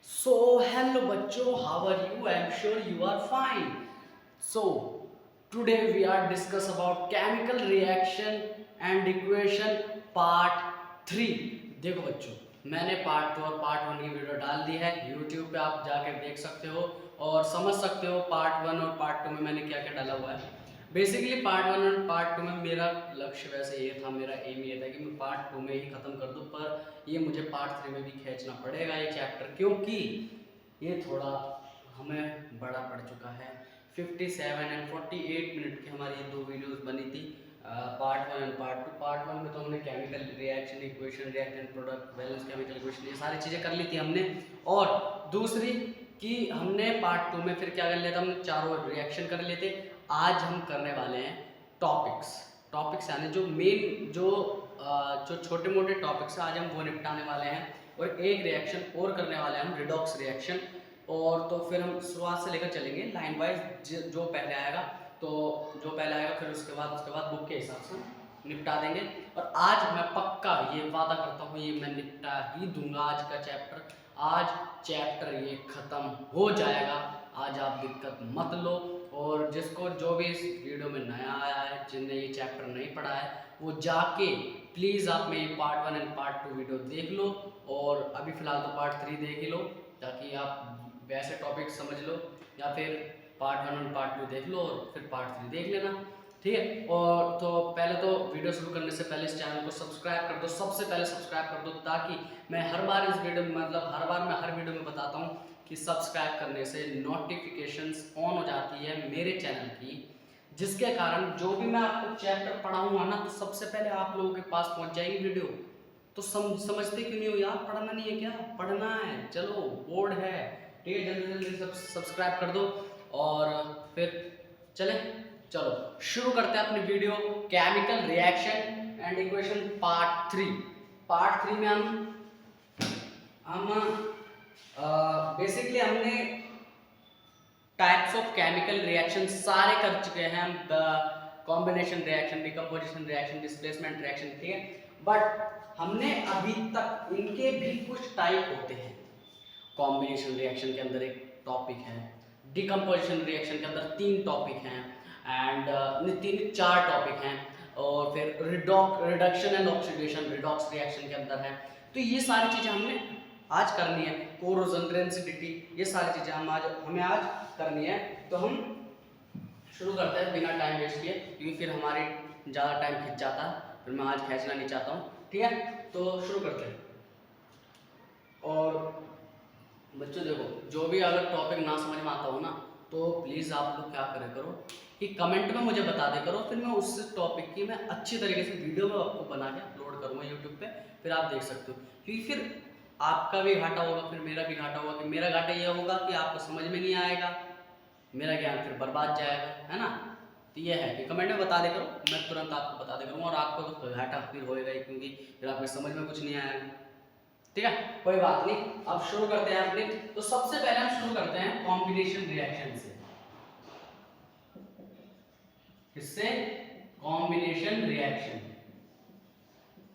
So, hello बच्चों, how are you? I am sure you are fine. So, today we are discuss about chemical reaction and equation part 3. देखो बच्चों, मैंने part 2 और part 1 की video डाल दी है YouTube पे, आप जाकर देख सकते हो और समझ सकते हो पार्ट 1 और पार्ट 2 में मैंने क्या क्या डाला हुआ है। बेसिकली पार्ट 1 और पार्ट 2 में मेरा लक्ष्य वैसे ये था, मेरा एम ये था कि मैं पार्ट 2 में ही ख़त्म कर दूं, पर ये मुझे पार्ट 3 में भी खींचना पड़ेगा ये चैप्टर, क्योंकि ये थोड़ा हमें बड़ा पड़ चुका है। 57 एंड 48 मिनट की हमारी ये 2 वीडियोस बनी थी, पार्ट 1 एंड पार्ट 2। पार्ट 1 में तो हमने chemical reaction, equation, reactant, product, balance, chemical equation, ये सारी चीज़ें कर ली थी हमने। और दूसरी कि हमने पार्ट 2 में फिर क्या कर लिया था, हमने चारों रिएक्शन कर लिए थे। आज हम करने वाले हैं टॉपिक्स यानी जो मेन जो छोटे मोटे टॉपिक्स हैं, आज हम वो निपटाने वाले हैं। और एक रिएक्शन और करने वाले हैं हम, रिडॉक्स रिएक्शन। और तो फिर हम शुरुआत से लेकर चलेंगे लाइन वाइज, जो पहले आएगा तो जो पहले आएगा, फिर उसके बाद बुक के हिसाब से निपटा देंगे। और आज मैं पक्का ये वादा करता हूँ, ये मैं निपटा ही दूंगा आज का चैप्टर। आज चैप्टर ये ख़त्म हो जाएगा, आज आप दिक्कत मत लो। और जिसको जो भी इस वीडियो में नया आया है, जिनने ये चैप्टर नहीं पढ़ा है, वो जाके प्लीज़ आप मेरी पार्ट 1 एंड पार्ट 2 वीडियो देख लो, और अभी फ़िलहाल तो पार्ट 3 देख ही लो, ताकि आप वैसे टॉपिक समझ लो, या फिर पार्ट 1 एंड पार्ट 2 देख लो और फिर पार्ट 3 देख लेना, ठीक है। और तो पहले तो वीडियो शुरू करने से पहले इस चैनल को सब्सक्राइब कर दो, सबसे पहले सब्सक्राइब कर दो, ताकि मैं हर बार इस वीडियो में, मतलब हर बार मैं हर वीडियो में बताता हूँ कि सब्सक्राइब करने से नोटिफिकेशंस ऑन हो जाती है मेरे चैनल की, जिसके कारण जो भी मैं आपको चैप्टर पढ़ाऊंगा ना, तो सबसे पहले आप लोगों के पास पहुंच जाएगी वीडियो। तो समझते क्यों नहीं हो यार? पढ़ना नहीं है क्या? पढ़ना है, चलो बोर्ड है, ठीक है। जल्दी जल्दी सब्सक्राइब कर दो और फिर चलो शुरू करते हैं अपनी video. Chemical reaction and equation part 3। Part 3 में हम बेसिकली हमने टाइप्स ऑफ केमिकल रिएक्शन सारे कर चुके हैं हम, combination reaction, decomposition reaction, displacement reaction, ठीक है। बट हमने अभी तक इनके भी कुछ टाइप होते हैं। कॉम्बिनेशन रिएक्शन के अंदर एक टॉपिक है, डिकम्पोजिशन रिएक्शन के अंदर 3 टॉपिक हैं, एंड 4 टॉपिक हैं, और फिर reduction and oxidation redox reaction के अंदर है। तो ये सारी चीज़ें हमने आज करनी है। कोरोजन, रेंसिडिटी, ये सारी चीज़ें हमें आज करनी है। तो हम शुरू करते हैं बिना टाइम वेस्ट किए, क्योंकि फिर हमारे ज़्यादा टाइम खिंच जाता है, फिर मैं आज खींचना नहीं चाहता हूँ, ठीक है। तो शुरू करते हैं। और बच्चों देखो, जो भी अगर टॉपिक ना समझ में आता हो ना, तो प्लीज़ आप लोग क्या करे करो कि कमेंट में मुझे बता दे करो, फिर मैं उस टॉपिक की मैं अच्छी तरीके से वीडियो में आपको बना के अपलोड करूँगा यूट्यूब पे, फिर आप देख सकते हो। क्योंकि फिर आपका भी घाटा होगा, फिर मेरा भी घाटा होगा। कि मेरा घाटा ये होगा कि आपको समझ में नहीं आएगा, मेरा ज्ञान फिर बर्बाद जाएगा, है ना। तो ये है कि कमेंट में बता दे करो, मैं तुरंत आपको बता दे करूँगा, और आपको तो घाटा फिर होएगा ही, क्योंकि फिर आपको समझ में कुछ नहीं आएगा, ठीक है। कोई बात नहीं, अब शुरू करते हैं अपने। तो सबसे पहले हम शुरू करते हैं कॉम्बिनेशन रिएक्शन से। किससे? Combination reaction.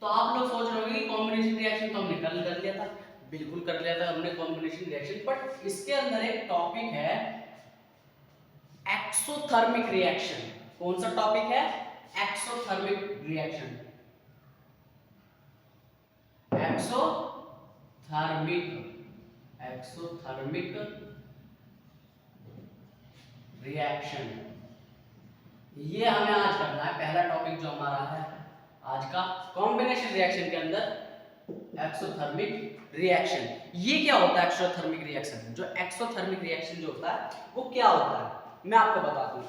तो आप लोग सोच रहे होंगे कि कॉम्बिनेशन रिएक्शन तो हमने कर लिया था, बिल्कुल कर लिया था हमने कॉम्बिनेशन रिएक्शन, बट इसके अंदर एक टॉपिक है एक्सोथर्मिक रिएक्शन। कौन सा टॉपिक है? Exothermic reaction. एक्सोथर्मिक रिएक्शन, ये हमें आज करना है। पहला टॉपिक जो हमारा है आज का, कॉम्बिनेशन रिएक्शन के अंदर एक्सोथर्मिक रिएक्शन। ये क्या होता है एक्सोथर्मिक रिएक्शन? जो एक्सोथर्मिक रिएक्शन जो होता है वो क्या होता है, मैं आपको बता दूं,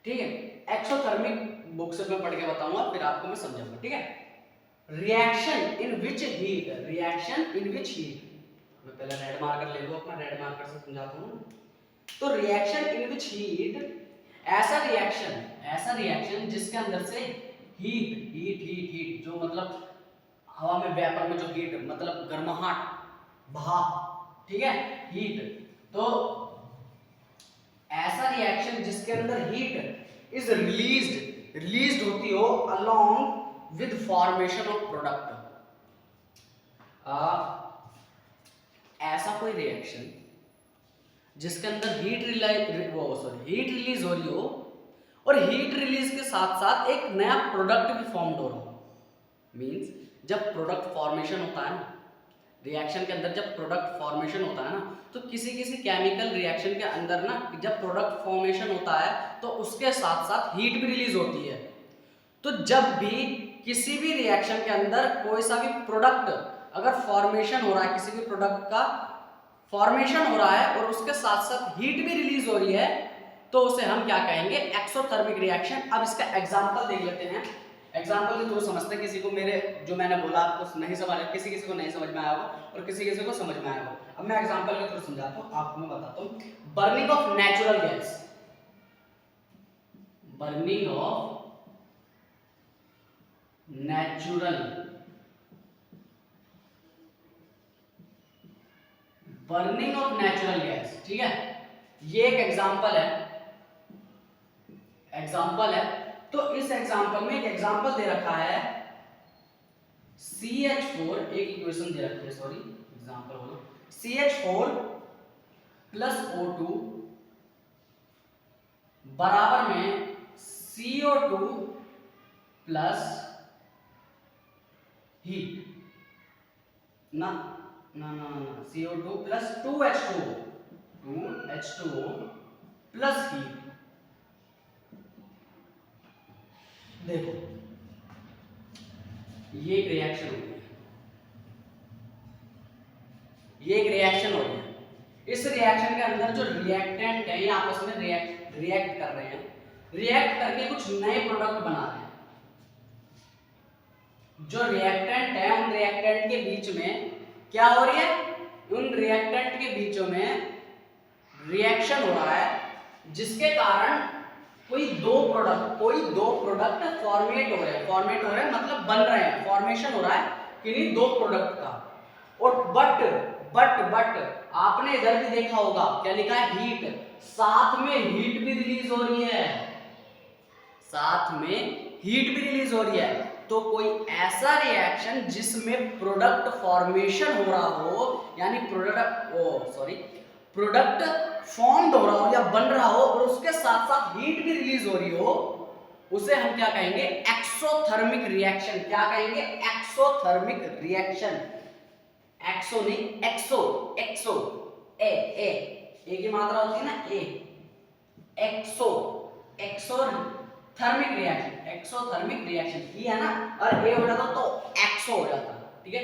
ठीक है। एक्सोथर्मिक बुक से मैं पढ़ के बताऊंगा, फिर आपको मैं समझाऊंगा, ठीक है। Reaction in which heat, reaction in which heat, मैं पहले रेड मार्कर ले लूं अपना, रेड मार्कर से समझाता हूं। तो रिएक्शन इन विच हीट, ऐसा रिएक्शन जिसके अंदर से हीट जो मतलब हवा में, वेपर में जो हीट मतलब गर्माहट, भाप, ठीक है, हीट। तो ऐसा रिएक्शन जिसके अंदर हीट इज रिलीज्ड होती हो along with formation of product, ऐसा कोई रिएक्शन जिसके अंदर हीट रिलीज हो रही हो और हीट रिलीज के साथ साथ एक नया प्रोडक्ट भी फॉर्म हो रहा हो। मींस जब प्रोडक्ट फॉर्मेशन होता है ना, रिएक्शन के अंदर जब प्रोडक्ट फॉर्मेशन होता है ना, तो किसी किसी केमिकल रिएक्शन के अंदर ना जब प्रोडक्ट फॉर्मेशन होता है तो उसके साथ साथ हीट भी रिलीज होती है। तो जब भी किसी भी रिएक्शन के अंदर कोई सा भी प्रोडक्ट अगर फॉर्मेशन हो रहा है, किसी भी प्रोडक्ट का फॉर्मेशन हो रहा है और उसके साथ साथ हीट भी रिलीज हो रही है, तो उसे हम क्या कहेंगे? Exothermic reaction. अब इसका एग्जांपल देख लेते हैं। एग्जांपल के थ्रू समझते हैं। किसी को मेरे जो मैंने बोला आपको नहीं समझ, किसी किसी को नहीं समझ में आया होगा और किसी किसी को समझ में आया होगा। अब मैं एग्जांपल के थ्रू समझाता हूँ, आपको मैं बताता हूँ। Burning of natural gas, burning of natural, burning of natural gas, ठीक है, ये एक एग्जांपल है। तो इस एग्जांपल में एक एग्जांपल दे रखा है CH4, एक इक्वेशन दे रखी है, सॉरी एग्जांपल बोलो, CH4 प्लस O2 बराबर में CO2 प्लस हीट ना ना ना ना CO2 plus 2H2O plus heat. देखो ये एक रिएक्शन हो रही है, ये एक रिएक्शन हो रही है। इस रिएक्शन के अंदर जो रिएक्टेंट है ये आपस में रिएक्ट कर रहे हैं, रिएक्ट करके कुछ नए प्रोडक्ट बना रहे हैं। जो रिएक्टेंट है उन रिएक्टेंट के बीच में क्या हो रही है? उन रिएक्टेंट के बीचों में रिएक्शन हो रहा है, जिसके कारण कोई दो प्रोडक्ट फॉर्मेट हो रहे हैं, मतलब बन रहे हैं, फॉर्मेशन हो रहा है किन्हीं दो प्रोडक्ट का। और बट आपने इधर भी देखा होगा क्या लिखा है? हीट, साथ में हीट भी रिलीज हो रही है, साथ में हीट भी रिलीज हो रही है। तो कोई ऐसा रिएक्शन जिसमें प्रोडक्ट फॉर्मेशन हो रहा हो, यानी प्रोडक्ट फॉर्म्ड हो रहा हो या बन रहा हो और उसके साथ साथ हीट भी रिलीज हो रही हो, उसे हम क्या कहेंगे? Exothermic reaction. क्या कहेंगे? Exothermic reaction. एक्सो नहीं, एक्सो ए की मात्रा होती है ना, एक्सोथर्मिक रिएक्शन ये है ना, और ए हो जाता तो एक्सो हो जाता, ठीक है,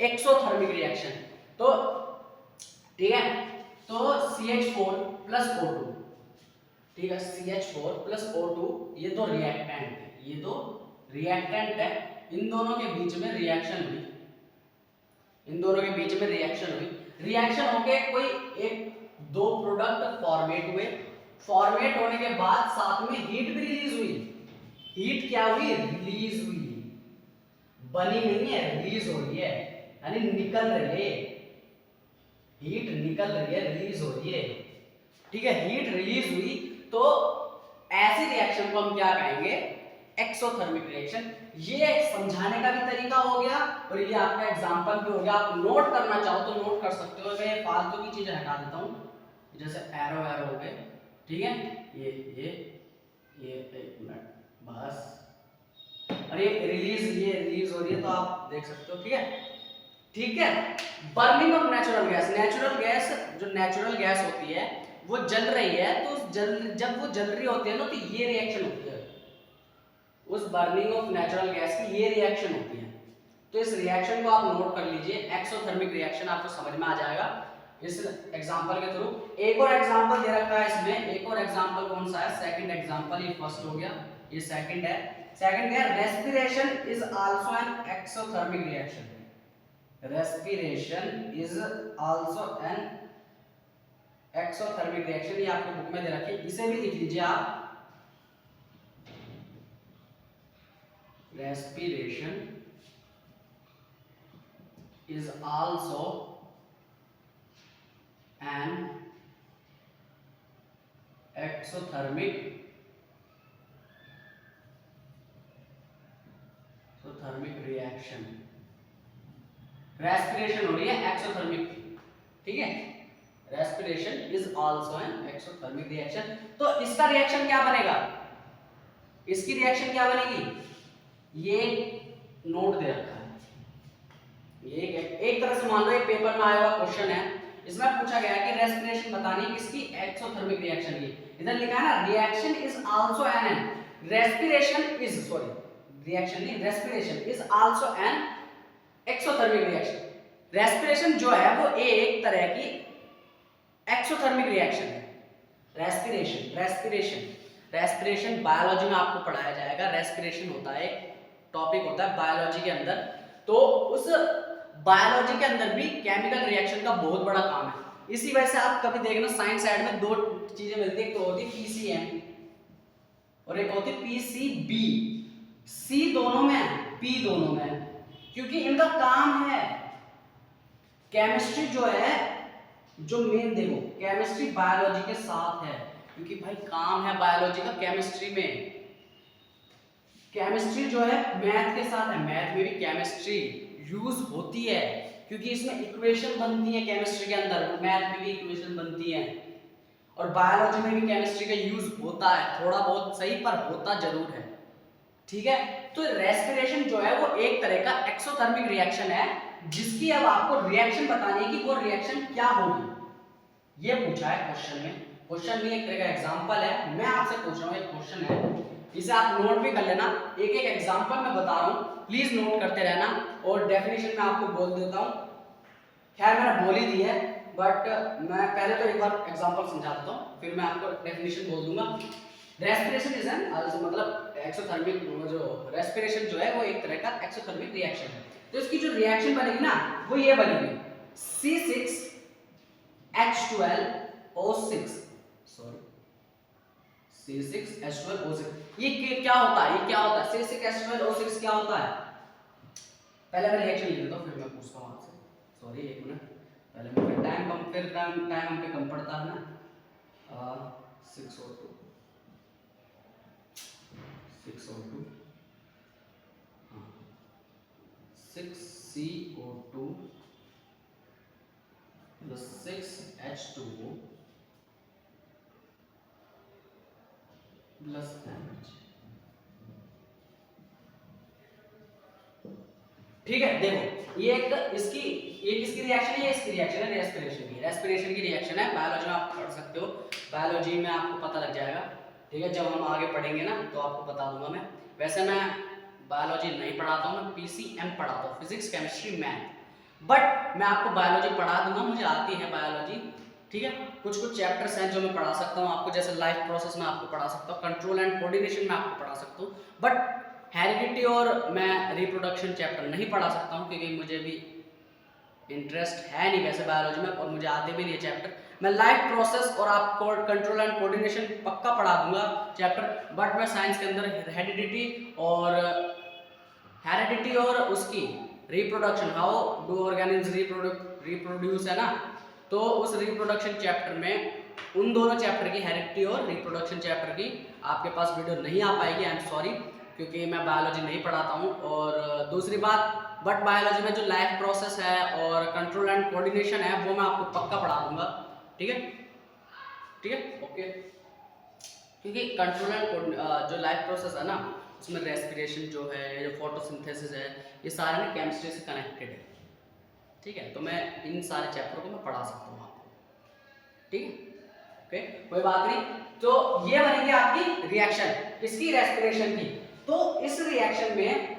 एक्सोथर्मिक रिएक्शन। तो ठीक है, तो CH4 प्लस O2, ठीक है, CH4 प्लस O2 ये दो रिएक्टेंट है, इन दोनों के बीच में रिएक्शन हुई, रिएक्शन होके कोई एक दो प्रोडक्ट फॉर्मेट होने के बाद साथ में हीट भी रिलीज हुई। हीट क्या हुई? रिलीज हुई, बनी नहीं है, रिलीज हो रही है, यानी निकल रही है, हीट निकल रही है, रिलीज हो रही है, ठीक है, हीट रिलीज हुई। तो ऐसी रिएक्शन को हम क्या कहेंगे? Exothermic reaction. ये समझाने का भी तरीका हो गया और ये आपका एग्जांपल भी हो गया। आप नोट करना चाहो तो नोट कर सकते हो। मैं फालतू की चीजें हटा देता हूँ, जैसे एरो हो गए, ठीक है, ये एक मिनट बस, और ये रिलीज हो रही है, तो आप देख सकते हो, ठीक है। बर्निंग ऑफ नेचुरल गैस, जो नेचुरल गैस होती है वो जल रही है, तो जब वो जल रही होती है ना, तो ये रिएक्शन होती है, उस बर्निंग ऑफ नेचुरल गैस की ये रिएक्शन होती है। तो इस रिएक्शन को आप नोट कर लीजिए, एक्सोथर्मिक रिएक्शन, आपको समझ में आ जाएगा इस एग्जांपल के थ्रू। एक और एग्जांपल दे रखा है इसमें, एक और एग्जांपल कौन सा है? सेकंड एग्जांपल, ये फर्स्ट हो गया, ये सेकंड है। सेकंड है respiration is also an exothermic reaction. Respiration is also an exothermic reaction, ये आपको बुक में दे रखी है, इसे भी लिख लीजिए आप। Respiration is also an exothermic reaction. Respiration हो रही है एक्सोथर्मिक, ठीक है, respiration is also an exothermic reaction. तो इसका रिएक्शन क्या बनेगा, इसकी रिएक्शन क्या बनेगी, ये नोट दे रखा है, ये एक तरह से मान लो एक पेपर में आया हुआ क्वेश्चन है, इसमें पूछा गया है कि रेस्पिरेशन बतानी है किसकी, एक्सोथर्मिक रिएक्शन की। इधर लिखा है ना reaction is also an, respiration is, sorry reaction नहीं, respiration is also an exothermic reaction. Respiration जो है वो एक तरह की एक्सोथर्मिक रिएक्शन है। रेस्पिरेशन रेस्पिरेशन रेस्पिरेशन बायोलॉजी में आपको पढ़ाया जाएगा। रेस्पिरेशन होता है एक टॉपिक होता है बायोलॉजी के अंदर, तो उस बायोलॉजी के अंदर भी केमिकल रिएक्शन का बहुत बड़ा काम है। इसी वजह से आप कभी देखना साइंस साइड में दो चीजें मिलती है, एक तो होती है पीसीएम और एक होती है पीसीबी। सी दोनों में है, पी दोनों में है, क्योंकि इनका काम है केमिस्ट्री जो है, जो मेन देखो केमिस्ट्री बायोलॉजी के साथ है, क्योंकि भाई काम है बायोलॉजी का केमिस्ट्री में। केमिस्ट्री जो है मैथ के साथ है, मैथ में भी केमिस्ट्री यूज होती है, क्योंकि इसमें इक्वेशन बनती है केमिस्ट्री के अंदर, मैथ में भी इक्वेशन बनती है, और बायोलॉजी में भी केमिस्ट्री का यूज होता है, थोड़ा बहुत सही पर होता जरूर है, ठीक है। तो रेस्पिरेशन जो है वो एक तरह का एक्सोथर्मिक रिएक्शन है, जिसकी अब आपको रिएक्शन बतानी है कि वो रिएक्शन क्या होगी। ये पूछा है क्वेश्चन में, क्वेश्चन में एक तरह का एग्जांपल है, मैं आपसे पूछ रहा हूँ एक क्वेश्चन है, इसे आप नोट भी कर लेना, एक एक एग्जांपल मैं बता रहा हूँ, प्लीज नोट करते रहना, और डेफिनेशन मैं आपको बोल देता हूँ। खैर मैंने बोल ही दी है, बट मैं पहले तो एक बार एग्जांपल समझा देता हूँ, फिर मैं आपको डेफिनेशन बोल दूंगा। रेस्पिरेशन इज एन, मतलब एक्सोथर्मिक, जो रेस्पिरेशन जो है वो एक तरह का एक्सोथर्मिक रिएक्शन है। तो इसकी जो रिएक्शन बनेगी ना वो ये बनेगी C6H12O6, सॉरी C6H12O6। ये क्या होता है, ये क्या होता है, C6H12O6 क्या होता है? पहले मैं रिएक्शन लिख देता हूँ, फिर मैं पूछता हूँ आपसे, सॉरी एक मिनट, पहले मैं टाइम कम, फिर टाइम हम पे कम पड़ता है ना, 6O2 6CO2 plus 6H2O plus NH। ठीक है, देखो ये एक इसकी, ये किसकी रिएक्शन है, ये इसकी रिएक्शन है, रेस्पिरेशन की, रेस्पिरेशन की रिएक्शन है। बायोलॉजी में आप पढ़ सकते हो, बायोलॉजी में आपको पता लग जाएगा, ठीक है, जब हम आगे पढ़ेंगे ना तो आपको बता दूंगा मैं। वैसे मैं बायोलॉजी नहीं पढ़ाता हूँ, मैं पीसीएम पढ़ाता हूँ, फिजिक्स केमिस्ट्री मैथ, बट मैं आपको बायोलॉजी पढ़ा दूंगा, मुझे आती है बायोलॉजी, ठीक है। कुछ कुछ चैप्टर्स हैं जो मैं पढ़ा सकता हूँ आपको, जैसे लाइफ प्रोसेस में आपको पढ़ा सकता हूँ, कंट्रोल एंड कोऑर्डिनेशन में आपको पढ़ा सकता हूँ, बट हेरिडिटी और मैं रिप्रोडक्शन चैप्टर नहीं पढ़ा सकता हूँ, क्योंकि मुझे भी इंटरेस्ट है नहीं वैसे बायोलॉजी में, और मुझे आते भी नहीं चैप्टर। मैं लाइफ प्रोसेस और आपको कंट्रोल एंड कोऑर्डिनेशन पक्का पढ़ा दूंगा चैप्टर, बट मैं साइंस के अंदर हेरिडिटी और उसकी reproduction, how do organism reproduce है ना, तो उस रिप्रोडक्शन चैप्टर में उन दोनों चैप्टर की, हेरिडिटी और रिप्रोडक्शन चैप्टर की आपके पास वीडियो नहीं आ पाएगी, आई एम सॉरी, क्योंकि मैं बायोलॉजी नहीं पढ़ाता हूँ। और दूसरी बात, बट बायोलॉजी में जो लाइफ प्रोसेस है और कंट्रोल एंड कोऑर्डिनेशन है वो मैं आपको पक्का पढ़ा दूंगा, ठीक है, ठीक है, ओके। क्योंकि कंट्रोल एंड जो लाइफ प्रोसेस है ना, उसमें रेस्पिरेशन जो है, जो फोटोसिंथेसिस है, ये सारे ना केमिस्ट्री से कनेक्टेड है, ठीक है। तो मैं इन सारे चैप्टर को मैं पढ़ा सकता हूँ आपको, ठीक है, ओके, कोई बात नहीं। तो ये बनेगी आपकी रिएक्शन, इसकी रेस्पिरेशन की। तो इस रिएक्शन में,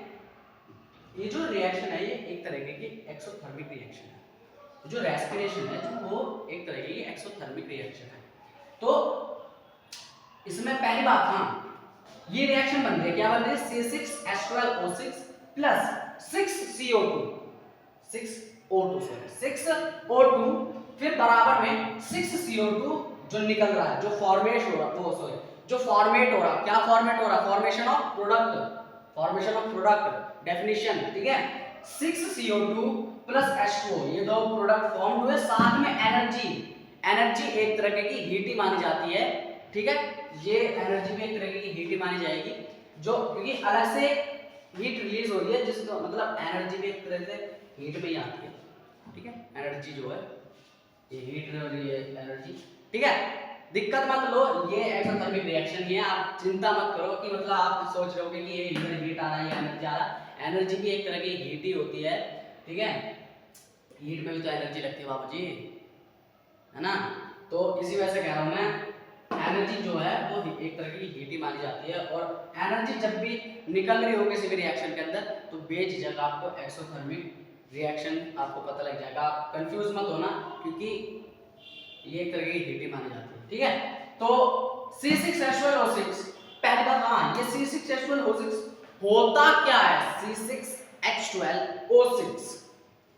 ये जो रिएक्शन है ये एक तरीके की एक्सोथर्मिक रिएक्शन है, जो रेस्पिरेशन है जो वो एक तरह की एक्सोथर्मिक रिएक्शन है। तो इसमें पहली बात, हाँ ये रिएक्शन बन रही है, क्या बन रही है, C6H12O6 प्लस 6CO2 फिर बराबर में 6CO2 जो निकल रहा है, जो फॉर्मेट हो रहा है, वो सॉरी जो फॉर्मेट हो रहा है, क्या फॉर्मेट हो रहा है, फॉर्मेशन ऑफ प्रोडक्ट, डेफिनेशन, ठीक है। 6CO2 प्लस H2O, ये दो प्रोडक्ट फॉर्म हुए, साथ में एनर्जी एक तरह की हीट ही मानी जाती है, ठीक है। ये एनर्जी भी एक तरह की हीट ही मानी जाएगी, जो क्योंकि अलग से हीट रिलीज हो रही है, जिसका मतलब एनर्जी भी एक तरह से हीट में ही आती है, ठीक है। एनर्जी जो है ये हीट हो रही है एनर्जी, ठीक है। दिक्कत मत लो, ये एक्सोथर्मिक रिएक्शन ही है, आप चिंता मत करो कि मतलब आप सोच रहे हो कि ये इधर हीट आ रहा है या एनर्जी आ रहा है। एनर्जी भी एक तरह की हीट ही होती है, ठीक है। हीट में भी तो एनर्जी लगती है बाबूजी, है ना। तो इसी वजह से कह रहा हूँ मैं, एनर्जी जो है वो एक तरह की हीट ही मानी जाती है। और एनर्जी जब भी निकल रही हो किसी भी रिएक्शन के अंदर, तो बेझिझक आपको एक्सोथर्मिक रिएक्शन आपको पता लग जाएगा। आप कंफ्यूज मत होना, क्योंकि ये एक तरह की हीट ही मानी जाती है, ठीक है। तो C6H12O6, पहली बात, हाँ, ये C6H12O6 होता क्या है? C6H12O6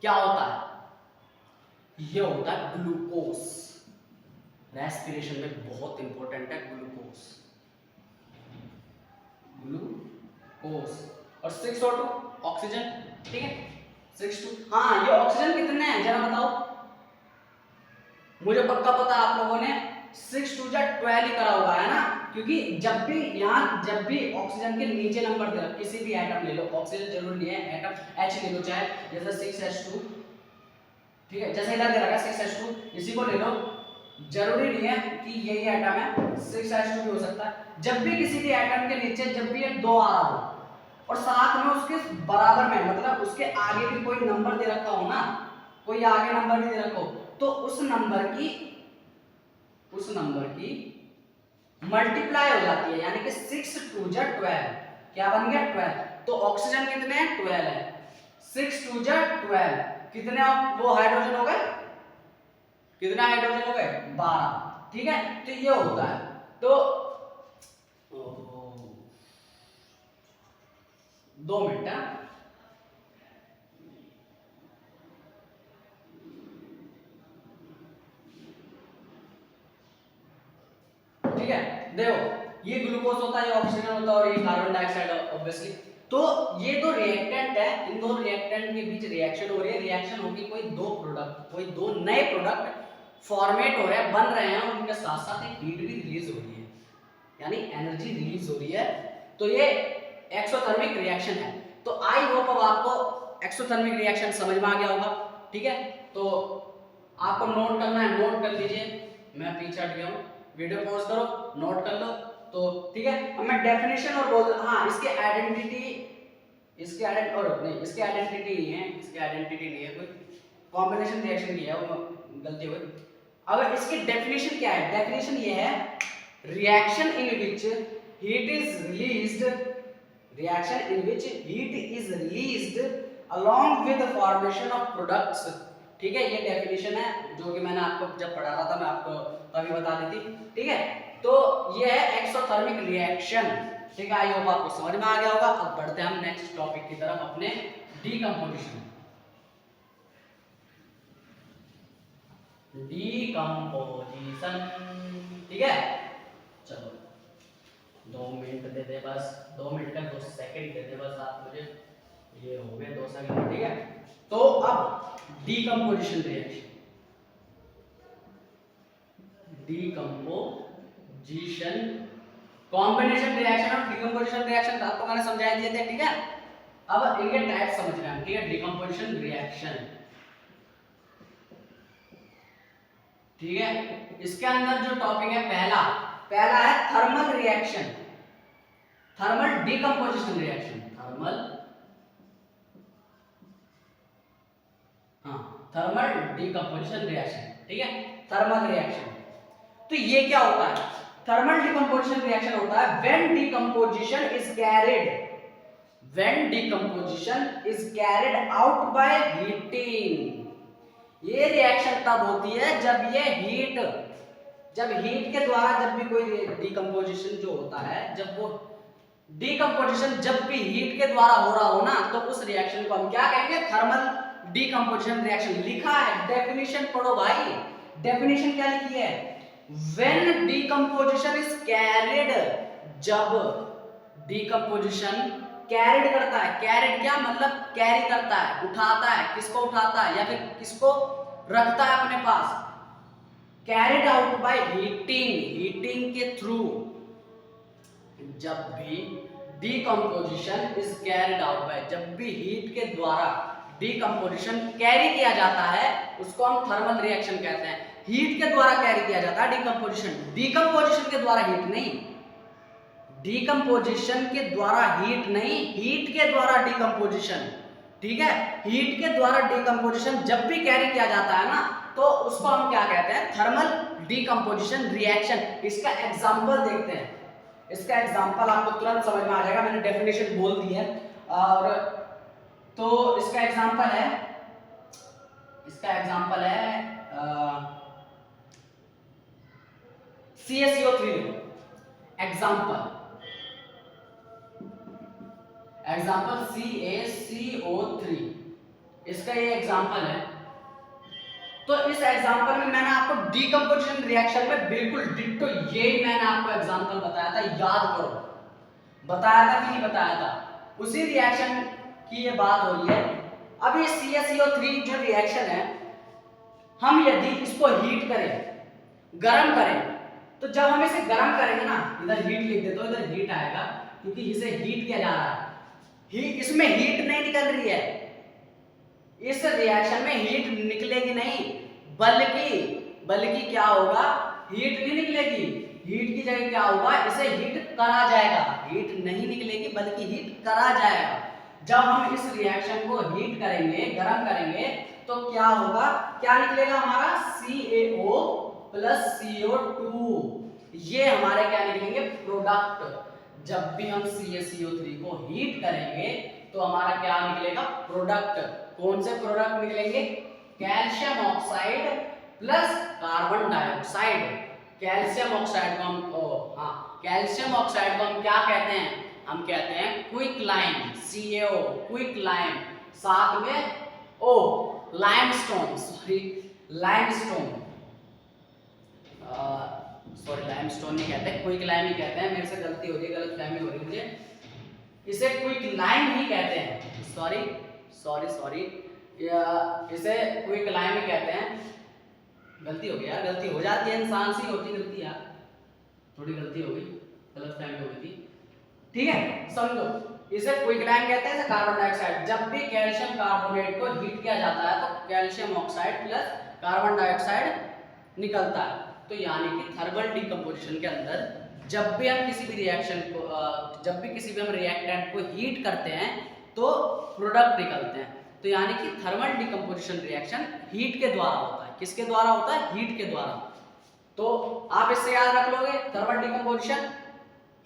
क्या होता है? ये होता है ग्लूकोज। रेस्पिरेशन में बहुत इंपॉर्टेंट है ग्लूकोज, ग्लूकोज। और 6O2 ऑक्सीजन, ठीक है। 6 हाँ, ये ऑक्सीजन कितने हैं जरा बताओ, मुझे पक्का पता आप लोगों ने 6 2 12 ही करा होगा, है ना। क्योंकि जब भी यहाँ जब भी ऑक्सीजन के नीचे नंबर दे रहा, किसी भी एटम ले लो, ऑक्सीजन जरूरी नहीं है, एटम H ले लो, चाहे जैसे 6H2, ठीक है। जैसे इधर दे रखा है 6H2, इसी को ले लो, जरूरी नहीं है कि यही एटम है, 6H2 भी हो सकता है। जब भी किसी भी एटम के नीचे जब भी ये 2 आ रहा हो और साथ में उसके बराबर में, मतलब उसके आगे भी कोई नंबर दे रखा हो ना, कोई आगे नंबर भी दे रखा हो, तो उस नंबर की मल्टीप्लाई हो जाती है, यानी कि 6 2 12, क्या बन गया 12। तो ऑक्सीजन कितने हैं? 12 है। 6 2 12, कितने वो हाइड्रोजन हो गए? कितने हाइड्रोजन हो गए? 12, ठीक है। तो ये होता है। तो 2 मिनट है, ठीक है। देखो, ये ग्लूकोज होता है, ये ऑक्सीजन होता है, और ये कार्बन डाइऑक्साइड ऑब्वियसली। तो ये दो रिएक्टेंट है, इन दो रिएक्टेंट के बीच रिएक्शन हो रही है। रिएक्शन होगी, कोई दो नए प्रोडक्ट फॉर्मेट हो रहे हैं, बन रहे हैं, और उनके साथ साथ एक हीट भी रिलीज हो रही है, यानी एनर्जी रिलीज हो रही है। तो ये एक्सोथर्मिक रिएक्शन है। तो आई होप अब आपको एक्सोथर्मिक रिएक्शन समझ में आ गया होगा, ठीक है। तो आपको नोट करना है, नोट कर लीजिए, मैं पीछे हट गया हूँ, वीडियो पॉज करो, नोट कर लो, तो ठीक है। अब मैं डेफिनेशन और बोल, हाँ, इसके आइडेंटिटी नहीं है, इसकी आइडेंटिटी नहीं है, कोई कॉम्बिनेशन रिएक्शन की है, वो गलती हुई। अब इसकी डेफिनेशन क्या है? डेफिनेशन ये है, reaction in which heat is released along with the formation of products, ठीक है। ये डेफिनेशन है जो कि मैंने आपको जब पढ़ा रहा था, मैं आपको तभी बता दी थी, ठीक है। तो ये है एक्सोथर्मिक रिएक्शन, ठीक है। आई होप आपको समझ में आ गया होगा। अब बढ़ते हैं हम नेक्स्ट टॉपिक की तरफ, अपने डीकंपोजिशन, ठीक है। चलो 2 मिनट दे दे बस, 2 मिनट का 2 सेकंड दे दे बस आप मुझे, ये हो गए 2 सेकंड, ठीक है। तो अब डीकंपोजिशन रिएक्शन, कॉम्बिनेशन रिएक्शन और डीकंपोजिशन रिएक्शन आपको मैंने समझा दिए थे, ठीक है। अब इनके टाइप समझना है, ठीक है। डीकंपोजिशन रिएक्शन, ठीक है। इसके अंदर जो टॉपिक है, पहला है thermal reaction, thermal decomposition reaction, thermal decomposition reaction, ठीक है। थर्मल रिएक्शन, तो ये क्या होता है? थर्मल डीकंपोजिशन रिएक्शन होता है when decomposition is carried out by heating. ये रिएक्शन तब होती है जब हीट के द्वारा, जब भी कोई डीकंपोजिशन जो होता है, जब वो डीकंपोजिशन जब भी हीट के द्वारा हो रहा हो ना, तो उस रिएक्शन को हम क्या कहेंगे? Thermal decomposition reaction. लिखा है, डेफिनेशन पढ़ो भाई, डेफिनेशन क्या लिखी है? व्हेन डीकंपोजिशन इज कैरिड, जब डीकंपोजिशन कैरिड करता है, कैरिड क्या मतलब? कैरी करता है, उठाता है, किसको उठाता है या फिर किसको रखता है अपने पास? कैरिड आउट बाय हीटिंग के थ्रू, जब भी decomposition is carried out by, जब भी हीट के द्वारा डिकम्पोजिशन कैरी किया जाता है उसको हम थर्मल रिएक्शन कहते हैं। हीट के द्वारा कैरी किया जाता है डिकम्पोजिशन, डिकम्पोजिशन के द्वारा हीट नहीं, डिकम्पोजिशन के द्वारा हीट नहीं, हीट के द्वारा डिकम्पोजिशन। ठीक है, हीट के द्वारा डिकम्पोजिशन जब भी कैरी किया जाता है ना तो उसको हम क्या कहते हैं, थर्मल डिकम्पोजिशन रिएक्शन। इसका एग्जांपल देखते हैं, इसका एग्जांपल आपको तुरंत समझ में आ जाएगा, मैंने डेफिनेशन बोल दी है। और तो इसका एग्जांपल है, CaCO3। एग्जांपल CaCO3, इसका ये एग्जांपल है। तो इस एग्जांपल में मैंने आपको डिकम्पोजिशन रिएक्शन में बिल्कुल डिट्टो यही मैंने आपको एग्जांपल बताया था, याद करो, बताया था कि नहीं बताया था, उसी रिएक्शन की ये बात हो रही है। अब ये CaCO3 जो रिएक्शन है, हम यदि इसको हीट करें, गर्म करें, तो जब हम इसे गर्म करेंगे ना, इधर हीट लिख देते हो, इधर हीट आएगा क्योंकि इसे हीट किया जा रहा है। इसमें हीट नहीं निकल रही है, इस रिएक्शन में हीट निकलेगी नहीं, बल्कि क्या होगा, हीट नहीं निकलेगी, हीट की जगह क्या होगा, इसे हीट करा जाएगा। हीट नहीं निकलेगी बल्कि हीट करा जाएगा। जब हम इस रिएक्शन को हीट करेंगे, गर्म करेंगे, तो क्या होगा, क्या निकलेगा हमारा, CaO प्लस CO2, ये हमारे क्या निकलेंगे, प्रोडक्ट। जब भी हम CaCO3 को हीट करेंगे तो हमारा क्या निकलेगा, प्रोडक्ट। कौन से प्रोडक्ट निकलेंगे, calcium oxide plus carbon dioxide. Calcium oxide को हम कैल्शियम ऑक्साइड को हम क्या कहते हैं, हम कहते हैं quick lime, CaO, quick lime, साथ में O लाइमस्टोन, लाइमस्टोन नहीं कहते, क्विक लाइम ही कहते हैं, मेरे से गलती हो रही है, गलतफहमी हो रही है मुझे, इसे क्विक लाइम ही कहते हैं, सॉरी, इसे क्विक लाइम ही कहते हैं। गलती हो गई यार, गलती हो जाती है, इंसान से होती गलती यार, थोड़ी गलती हो गई, गलतफहमी हो गई थी। ठीक है, समझो, इसे क्विक लाइम कहते हैं। कार्बन डाइऑक्साइड, जब भी कैल्शियम कार्बोनेट को हीट किया जाता है तो calcium oxide plus carbon dioxide निकलता है। तो यानी कि थर्मल डिकम्पोजिशन के अंदर जब भी हम किसी भी रिएक्शन को जब भी किसी भी हम रिएक्टेंट को हीट करते हैं तो प्रोडक्ट निकलते हैं। तो यानी कि थर्मल डिकम्पोजिशन रिएक्शन हीट के द्वारा होता है। किसके द्वारा होता है, हीट के द्वारा। तो आप इससे याद रख लोगे, थर्मल डिकम्पोजिशन,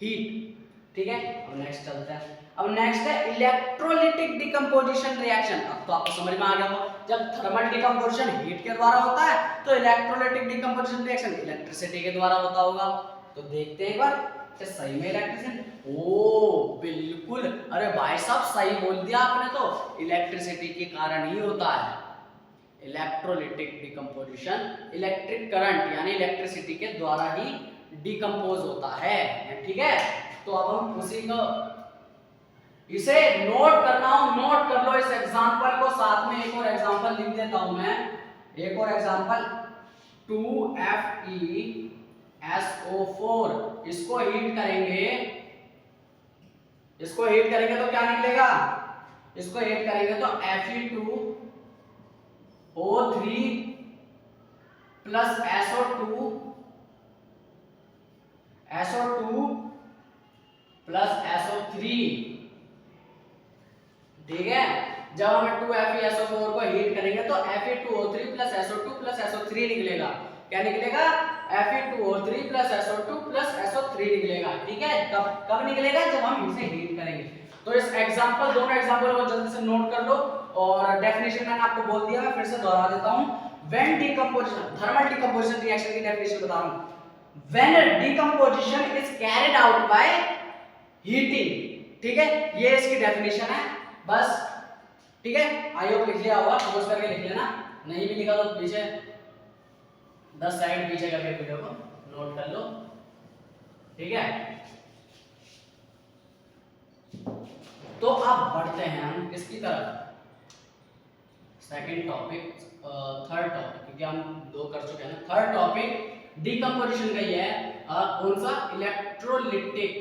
हीट। ठीक है, अब नेक्स्ट चलते हैं। अब नेक्स्ट है इलेक्ट्रोलिटिक डिकम्पोजिशन रिएक्शन। अब तो आपको समझ में आ गया होगा, जब थर्मल डिकम्पोजिशन हीट के द्वारा होता है तो इलेक्ट्रोलिटिक डिकम्पोजिशन रिएक्शन इलेक्ट्रिसिटी के द्वारा होता होगा। तो देखते हैं एक बार, क्या सही में इलेक्ट्रिसिटी, ओ बिल्कुल, अरे भाई साहब सही बोल दिया आपने, तो इलेक्ट्रिसिटी के कारण ही होता है। इलेक्ट्रोलिटिक डिकम्पोजिशन इलेक्ट्रिक करंट यानी इलेक्ट्रिसिटी के द्वारा ही डिकम्पोज होता है। ठीक है, तो अब हम उसी को, इसे नोट करना हो नोट कर लो इस एग्जांपल को, साथ में एक और एग्जांपल लिख देता हूं मैं, एक और एग्जांपल 2FeSO4, इसको हीट करेंगे, तो क्या निकलेगा, इसको हीट करेंगे तो Fe2O3 plus SO2 plus SO3। ठीक है, जब हम 2FeSO4 को हीट करेंगे तो Fe2O3 plus SO2 plus SO3 निकलेगा। क्या निकलेगा, Fe2O3 plus SO2 plus SO3 निकलेगा। ठीक है, कब निकलेगा, जब हम इसे हीट करेंगे। तो इस एग्जांपल, दोनों एग्जांपल को जल्दी से नोट कर लो, और डेफिनेशन मैंने आपको बोल दिया, मैं फिर से दोहरा देता हूं। When decomposition, thermal decomposition reaction की डेफिनेशन बता रहा हूं। When decomposition is carried out by heating. ठीक है, ये इसकी डेफिनेशन है बस। ठीक है, आई होप लिख लिया होगा, पोज करके लिख लेना, नहीं भी लिखा तो पीछे 10 सेकंड पीछे करके वीडियो को नोट कर लो। ठीक है, तो अब बढ़ते हैं हम किसकी तरफ, सेकंड टॉपिक, थर्ड टॉपिक, क्योंकि हम 2 कर चुके हैं ना। थर्ड टॉपिक डिकम्पोजिशन का ही है, कौन सा, इलेक्ट्रोलिटिक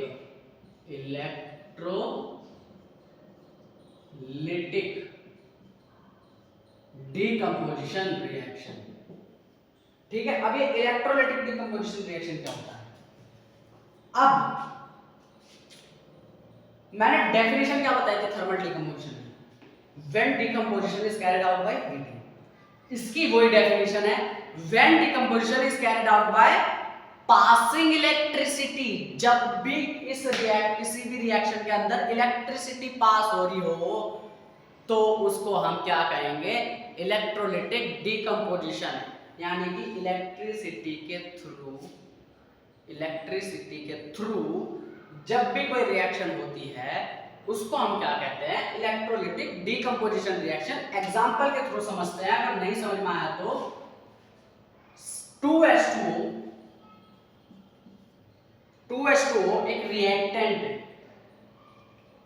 इलेक्ट्रोलिटिक डीकंपोजिशन रिएक्शन। ठीक है, अब ये इलेक्ट्रोलिटिक डीकंपोजिशन रिएक्शन क्या होता है? अब मैंने डेफिनेशन क्या बताई थी थर्मल डीकंपोजिशन में? When decomposition is carried out by heating, इसकी वही डेफिनेशन है, when decomposition is carried out by passing electricity. जब भी किसी भी रिएक्शन के अंदर इलेक्ट्रिसिटी पास हो रही हो तो उसको हम क्या कहेंगे? इलेक्ट्रोलिटिक डीकंपोजिशन, यानी कि इलेक्ट्रिसिटी के थ्रू जब भी कोई रिएक्शन होती है उसको हम क्या कहते हैं? Electrolytic decomposition reaction. एग्जांपल के थ्रू समझते हैं, अगर नहीं समझ में आया तो 2H2O एक रिएक्टेंट है।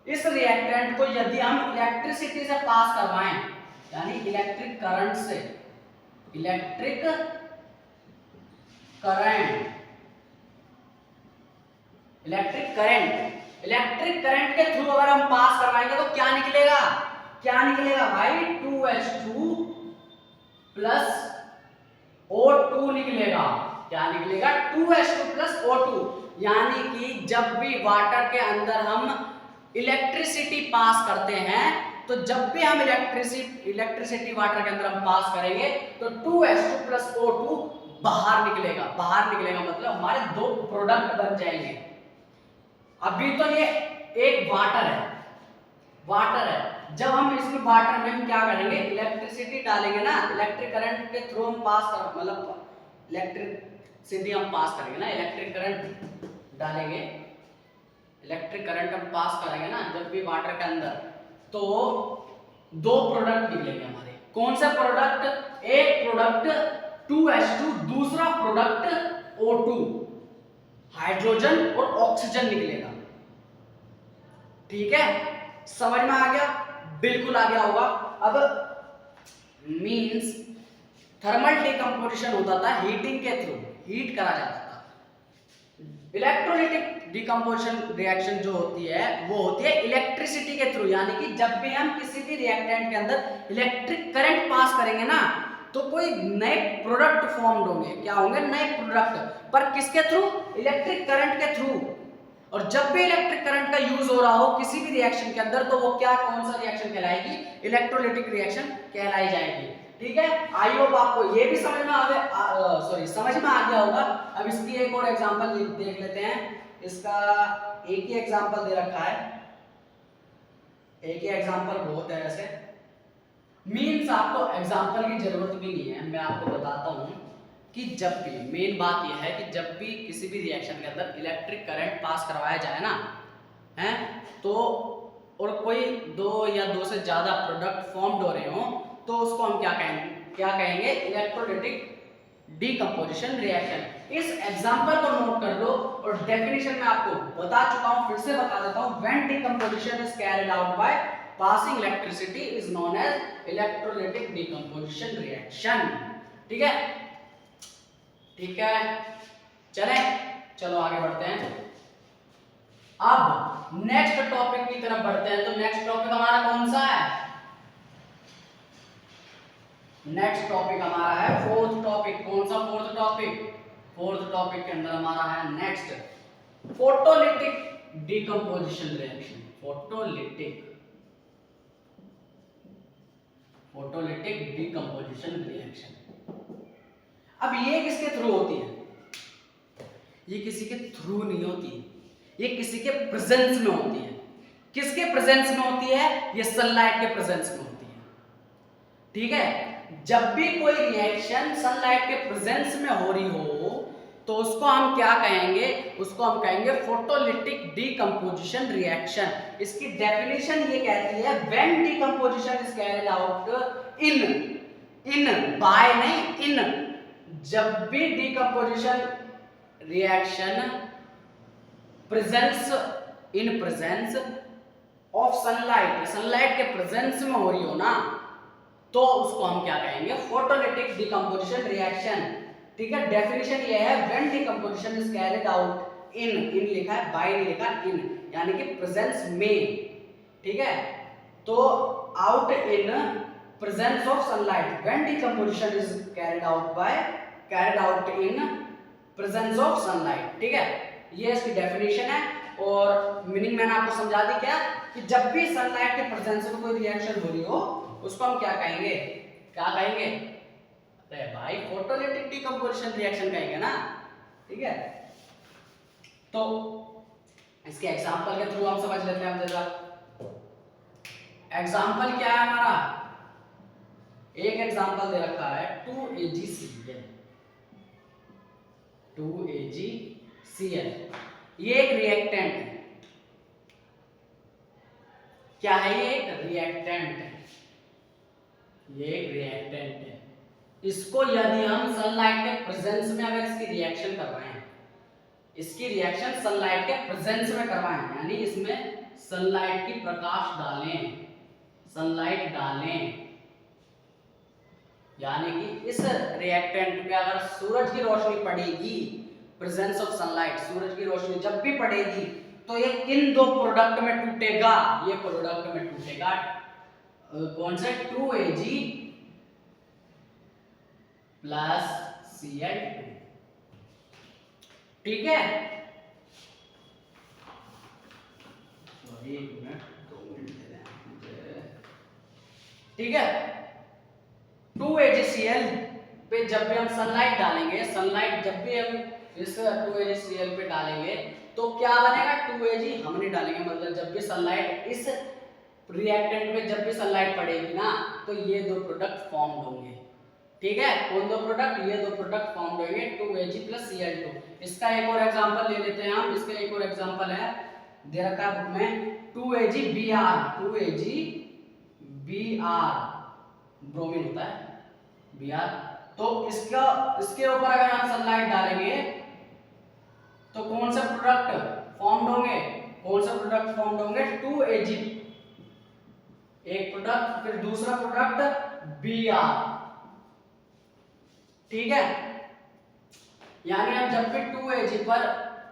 इस रिएक्टेंट को यदि हम इलेक्ट्रिसिटी से पास करवाएं, यानी इलेक्ट्रिक करंट के थ्रू अगर हम पास करवाएंगे तो क्या निकलेगा? भाई 2H2 प्लस O2 निकलेगा। क्या निकलेगा? 2H2 plus O2। यानी कि जब भी वाटर के अंदर हम इलेक्ट्रिसिटी पास करते हैं, तो जब भी हम इलेक्ट्रिसिटी वाटर के अंदर हम पास करेंगे तो 2H2 प्लस O2 बाहर निकलेगा मतलब हमारे दो प्रोडक्ट बन जाएंगे। अभी तो ये एक वाटर है, जब हम इसमें वाटर में हम क्या करेंगे? इलेक्ट्रिसिटी डालेंगे ना, इलेक्ट्रिक करंट के थ्रू हम पास कर मतलब इलेक्ट्रिसिटी हम पास करेंगे ना, इलेक्ट्रिक करंट हम पास करेंगे ना जब भी वाटर के अंदर, तो दो प्रोडक्ट निकलेंगे हमारे। कौन सा प्रोडक्ट? एक प्रोडक्ट 2H2, दूसरा प्रोडक्ट O2, हाइड्रोजन और ऑक्सीजन निकलेगा। ठीक है, समझ में आ गया? बिल्कुल आ गया होगा। अब मींस थर्मल डीकंपोजिशन होता था हीटिंग के थ्रू, हीट करा जाता था। इलेक्ट्रोलिटिक डीकंपोजिशन रिएक्शन जो होती है वो होती है इलेक्ट्रिसिटी के थ्रू, यानी कि जब भी हम किसी भी रिएक्टेंट के अंदर इलेक्ट्रिक करंट पास करेंगे ना तो कोई नए प्रोडक्ट फॉर्म्ड होंगे। क्या होंगे? नए प्रोडक्ट, पर किसके थ्रू? इलेक्ट्रिक करंट के थ्रू। और जब भी इलेक्ट्रिक करंट का यूज हो रहा हो किसी भी रिएक्शन के अंदर तो वो कौन सा रिएक्शन कहलाएगी? इलेक्ट्रोलिटिक रिएक्शन कहलाई जाएगी। ठीक है, आई होप आपको ये भी समझ में आ गया होगा। अब इसकी एक और एग्जांपल देख लेते हैं। इसका एक ही एग्जांपल दे रखा है, एक ही एग्जांपल बहुत है ऐसे। मीन्स आपको एग्जांपल की जरूरत भी नहीं है, मैं आपको बताता हूं कि जब भी मेन बात यह है कि जब भी किसी भी रिएक्शन के अंदर इलेक्ट्रिक करंट पास करवाया जाए ना है तो और कोई दो या दो से ज्यादा प्रोडक्ट फॉर्म्ड हो रहे हो तो उसको हम क्या कहेंगे? Electrolytic decomposition reaction. इस एग्जांपल को नोट कर लो और डेफिनेशन में आपको बता चुका हूं, फिर से बता देता हूं। When decomposition is carried out by passing electricity is known as electrolytic decomposition reaction। ठीक है, चलो आगे बढ़ते हैं। अब नेक्स्ट टॉपिक की तरफ बढ़ते हैं। तो नेक्स्ट टॉपिक हमारा कौन सा है? नेक्स्ट टॉपिक हमारा है फोर्थ टॉपिक। कौन सा फोर्थ टॉपिक? फोर्थ टॉपिक के अंदर हमारा है next photolytic decomposition reaction. Photolytic decomposition reaction. अब ये किसके थ्रू होती है? ये किसी के थ्रू नहीं होती, ये किसी के प्रेजेंस में होती है। किसके प्रेजेंस में होती है? ये सनलाइट के प्रेजेंस में होती है। ठीक है, जब भी कोई रिएक्शन सनलाइट के प्रेजेंस में हो रही हो तो उसको हम क्या कहेंगे? उसको हम कहेंगे फोटोलिटिक डीकंपोजिशन रिएक्शन। इसकी डेफिनेशन ये कहती है when decomposition is carried out by नहीं इन, जब भी decomposition reaction presence of sunlight के प्रेजेंस में हो रही हो ना तो उसको हम क्या कहेंगे? Photolytic decomposition reaction. ठीक है, डेफिनेशन ये है when decomposition is carried out in लिखा है, बाय नहीं लिखा, इन यानी कि प्रेजेंस में, ठीक है। तो out in presence of sunlight when decomposition is carried out in presence of sunlight, ठीक है। ये इसकी डेफिनेशन है और मीनिंग मैंने आपको समझा दी क्या, कि जब भी सनलाइट के प्रेजेंस में कोई रिएक्शन हो रही हो उसको हम क्या कहेंगे, अरे भाई फोटोलिटिक डिकम्पोजिशन रिएक्शन कहेंगे ना, ठीक है। तो इसके एग्जांपल के थ्रू हम समझ लेते हैं। जरा एग्जांपल क्या है हमारा, एक एग्जांपल दे रखा है 2AgCl, 2AgCl, ये एक रिएक्टेंट है। क्या है ये? एक रिएक्टेंट है, ये एक रिएक्टेंट है। इसको यदि हम सनलाइट के प्रेजेंस में अगर इसकी रिएक्शन करवाएं, इसकी रिएक्शन सनलाइट के प्रेजेंस में करवाएं, यानी इसमें सनलाइट की प्रकाश डालें, सनलाइट डालें, यानी कि इस रिएक्टेंट पे अगर सूरज की रोशनी पड़ेगी, प्रेजेंस ऑफ सनलाइट, सूरज की रोशनी जब भी पड़ेगी तो ये किन दो प्रोडक्ट में टूटेगा, ये प्रोडक्ट में टूटेगा, कौन से? 2Ag प्लस Cl2, ठीक है। सॉरी एक मिनट, 2 मिनट दे रहे हैं मुझे, ठीक है। 2AgCl पे जब भी हम सनलाइट डालेंगे, सनलाइट जब भी हम इस 2AgCl पे डालेंगे तो क्या बनेगा? 2Ag हम नहीं डालेंगे, मतलब जब भी सनलाइट इस रिएक्टेंट में जब भी सनलाइट पड़ेगी ना तो ये दो प्रोडक्ट फॉर्म होंगे, ठीक है। कौन दो प्रोडक्ट? ये दो प्रोडक्ट फॉर्म होंगे 2Ag प्लस Cl2। इसका एक और एग्जांपल ले लेते हैं हम। इसका एक और एग्जांपल है, दे रखा है बुक में 2AgBr, 2AgBr ब्रोमीन होता है Br। तो इसके ऊपर अगर हम सनलाइट डालेंगे तो कौन सा प्रोडक्ट फॉर्म होंगे? कौन सा प्रोडक्ट फॉर्म होंगे? 2Ag, एक प्रोडक्ट, फिर दूसरा प्रोडक्ट Br, ठीक है। यानी हम जब भी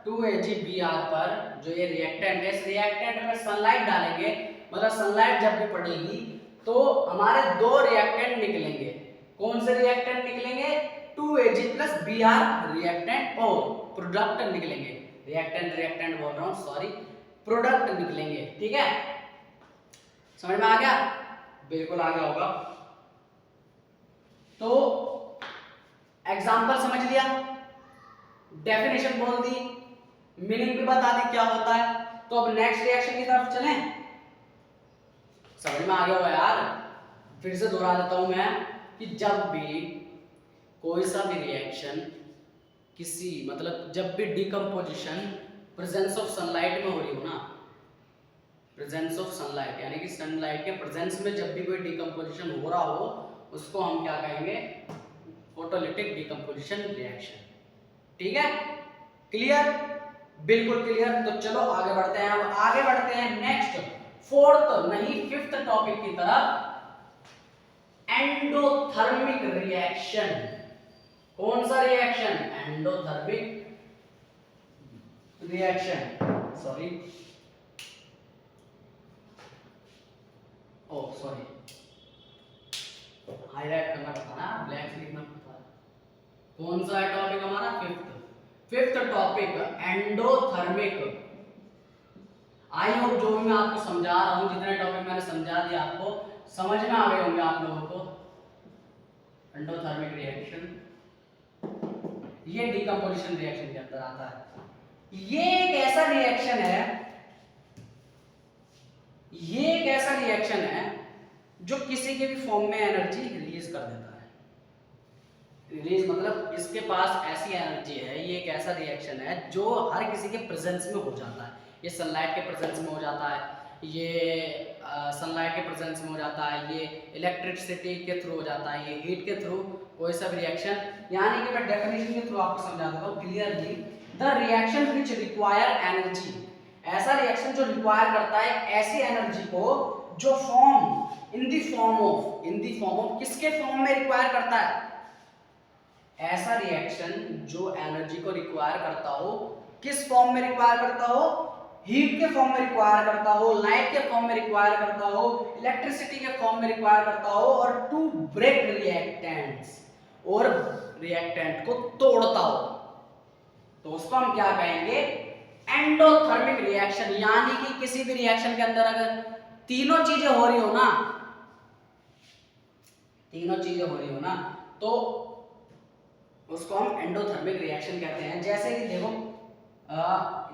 2AgBr पर जो ये रिएक्टेंट है, इस रिएक्टेंट में सनलाइट डालेंगे, मतलब सनलाइट जब भी पड़ेगी तो हमारे दो रिएक्टेंट निकलेंगे। कौन से रिएक्टेंट निकलेंगे? 2Ag प्लस Br रिएक्टेंट और प्रोडक्ट निकलेंगे। रिएक्टेंट बोल रहा हूं, सॉरी, प्रोडक्ट निकलेंगे, ठीक है। समझ में आ गया? बिल्कुल आ गया होगा। तो एग्जांपल समझ लिया, डेफिनेशन बोल दी, मीनिंग भी बता दी क्या होता है। तो अब नेक्स्ट रिएक्शन की तरफ चलें। समझ में आ गया होगा यार, फिर से दोहरा देता हूं मैं कि जब भी कोई सा भी रिएक्शन किसी, मतलब जब भी डिकम्पोजिशन प्रेजेंस ऑफ सनलाइट में हो रही हो ना, प्रेजेंस ऑफ सनलाइट यानी कि सनलाइट के प्रेजेंस में जब भी कोई डिकम्पोजिशन हो रहा हो उसको हम क्या कहेंगे? फोटोलिटिक डिकम्पोजिशन रिएक्शन, ठीक है। क्लियर? बिल्कुल क्लियर। तो चलो आगे बढ़ते हैं। अब आगे बढ़ते हैं नेक्स्ट, फोर्थ नहीं फिफ्थ टॉपिक की तरफ, एंडोथर्मिक रिएक्शन। कौन सा reaction? Endothermic reaction, sorry, sorry, highlight करना पड़ता ना, ब्लैक लिखना पड़ता है। कौन सा है टॉपिक हमारा? Fifth topic, endothermic. I hope जो भी मैं आपको समझा रहा हूं, जितने टॉपिक मैंने समझा दिया आपको समझ में आ गए होंगे आप लोगों को। एंडोथर्मिक रिएक्शन ये डिकम्पोजिशन रिएक्शन के अंदर आता है। ये एक ऐसा रिएक्शन है जो किसी के भी फॉर्म में एनर्जी रिलीज कर देता है। रिलीज मतलब इसके पास ऐसी एनर्जी है, ये एक ऐसा रिएक्शन है जो हर किसी के प्रेजेंस में हो जाता है। ये सनलाइट के प्रेजेंस में हो जाता है, ये सनलाइट के प्रेजेंस में हो जाता है, ये इलेक्ट्रिसिटी के थ्रू हो जाता है, ये हीट के थ्रू, कोई सा भी रिएक्शन। यानी कि मैं डेफिनेशन के थ्रू आपको समझा देता हूं clearly. The reaction which require energy, ऐसा रिएक्शन जो रिक्वायर करता है ऐसी एनर्जी को जो form in the form of किसके फॉर्म में रिक्वायर करता है? ऐसा रिएक्शन जो एनर्जी को रिक्वायर करता हो किस फॉर्म में रिक्वायर करता हो, हीट के फॉर्म में रिक्वायर करता हो, लाइट के फॉर्म में रिक्वायर करता हो, इलेक्ट्रिसिटी के फॉर्म में रिक्वायर करता हो, और टू ब्रेक रिएक्टेंट्स, और रिएक्टेंट को तोड़ता हो, तो उसको हम क्या कहेंगे, एंडोथर्मिक रिएक्शन। यानी कि किसी भी रिएक्शन के अंदर अगर तीनों चीजें हो रही हो ना, तीनों चीजें हो रही हो ना, तो उसको हम एंडोथर्मिक रिएक्शन कहते हैं। जैसे कि देखो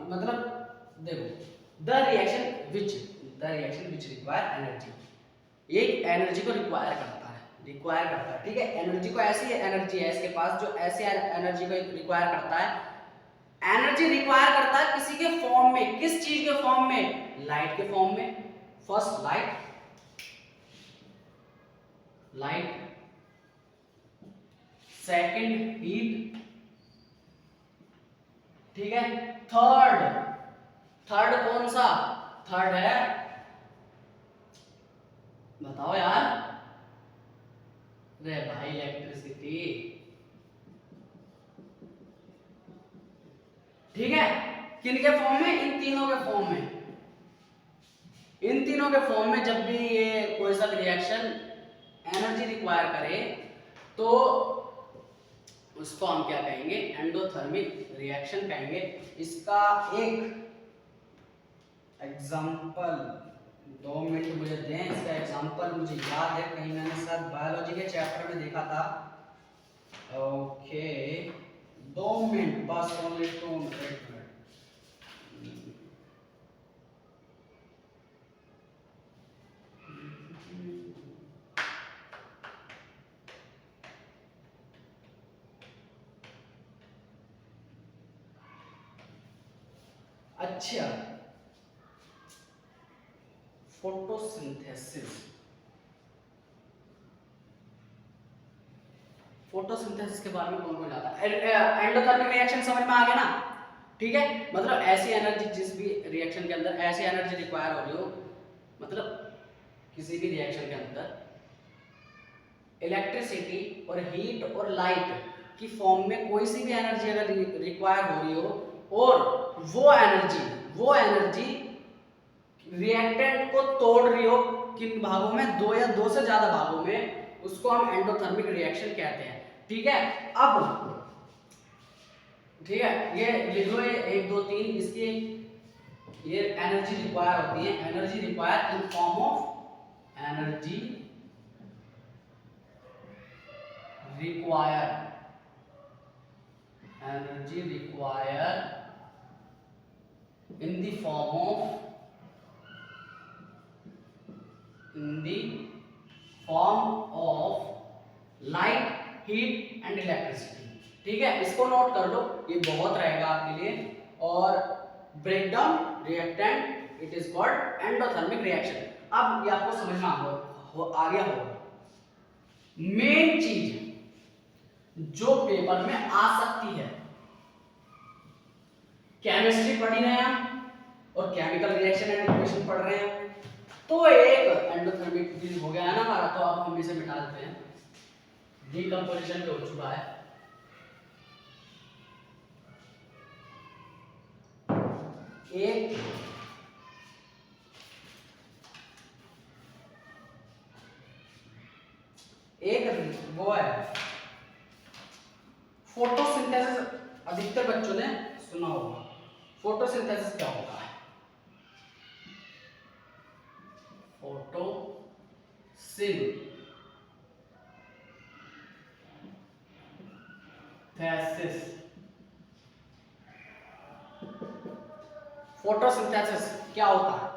मतलब देखो the reaction which require energy, एक एनर्जी को रिक्वायर करता है, ठीक है। एनर्जी को, ऐसी एनर्जी है इसके पास जो ऐसी एनर्जी को रिक्वायर करता है। एनर्जी रिक्वायर करता है किसी के फॉर्म में, किस चीज के फॉर्म में, लाइट के फॉर्म में। फर्स्ट लाइट, सेकंड हीट, ठीक है। थर्ड कौन सा, थर्ड है, बताओ यार, रे भाई इलेक्ट्रिसिटी, ठीक है। किनके फॉर्म में, इन तीनों के फॉर्म में। इन तीनों के फॉर्म में जब भी ये कोई सा रिएक्शन एनर्जी रिक्वायर करे तो उसको हम क्या कहेंगे, एंडोथर्मिक रिएक्शन कहेंगे। इसका एक एग्जांपल, 2 मिनट मुझे दें, इसका एग्जांपल मुझे याद है, कहीं मैंने शायद बायोलॉजी के चैप्टर में देखा था। ओके 2 मिनट बस, ओनली 2 मिनट। अच्छा, फोटोसिंथेसिस, फोटोसिंथेसिस के बारे में कौन कौन जाता है। एंडोथर्मिक रिएक्शन समझ में आ गया ना, ठीक है। मतलब ऐसी एनर्जी, जिस भी रिएक्शन के अंदर ऐसी एनर्जी रिक्वायर हो रही हो, मतलब किसी भी रिएक्शन के अंदर इलेक्ट्रिसिटी और हीट और लाइट की फॉर्म में कोई सी भी एनर्जी अगर रिक्वायर हो रही हो, और वो एनर्जी रिएक्टेंट को तोड़ रही हो, किन भागों में, 2 या 2 से ज्यादा भागों में, उसको हम एंडोथर्मिक रिएक्शन कहते हैं, ठीक है। अब ठीक है, ये लिख लो, ये 1 2 3 इसकी ये एनर्जी रिक्वायर होती है, energy require in form of energy require in the form of light, heat and electricity, ठीक है। इसको नोट कर लो, ये बहुत रहेगा आपके लिए। और break down reactant, it is called endothermic reaction. अब ये आपको समझ में आ गया होगा। मेन चीज जो पेपर में आ सकती है, केमिस्ट्री पढ़ी रहे हैं और केमिकल रिएक्शन एंड इक्वेशन पढ़ रहे हैं, तो एक एंडोथर्मिक हो गया है ना हमारा, तो अब हम इसे मिटा देते हैं, डीकंपोजिशन हो चुका है। एक वो है फोटोसिंथेसिस, अधिकतर बच्चों ने सुना होगा। फोटोसिंथेसिस क्या होता है, फोटोसिंथेसिस क्या होता है।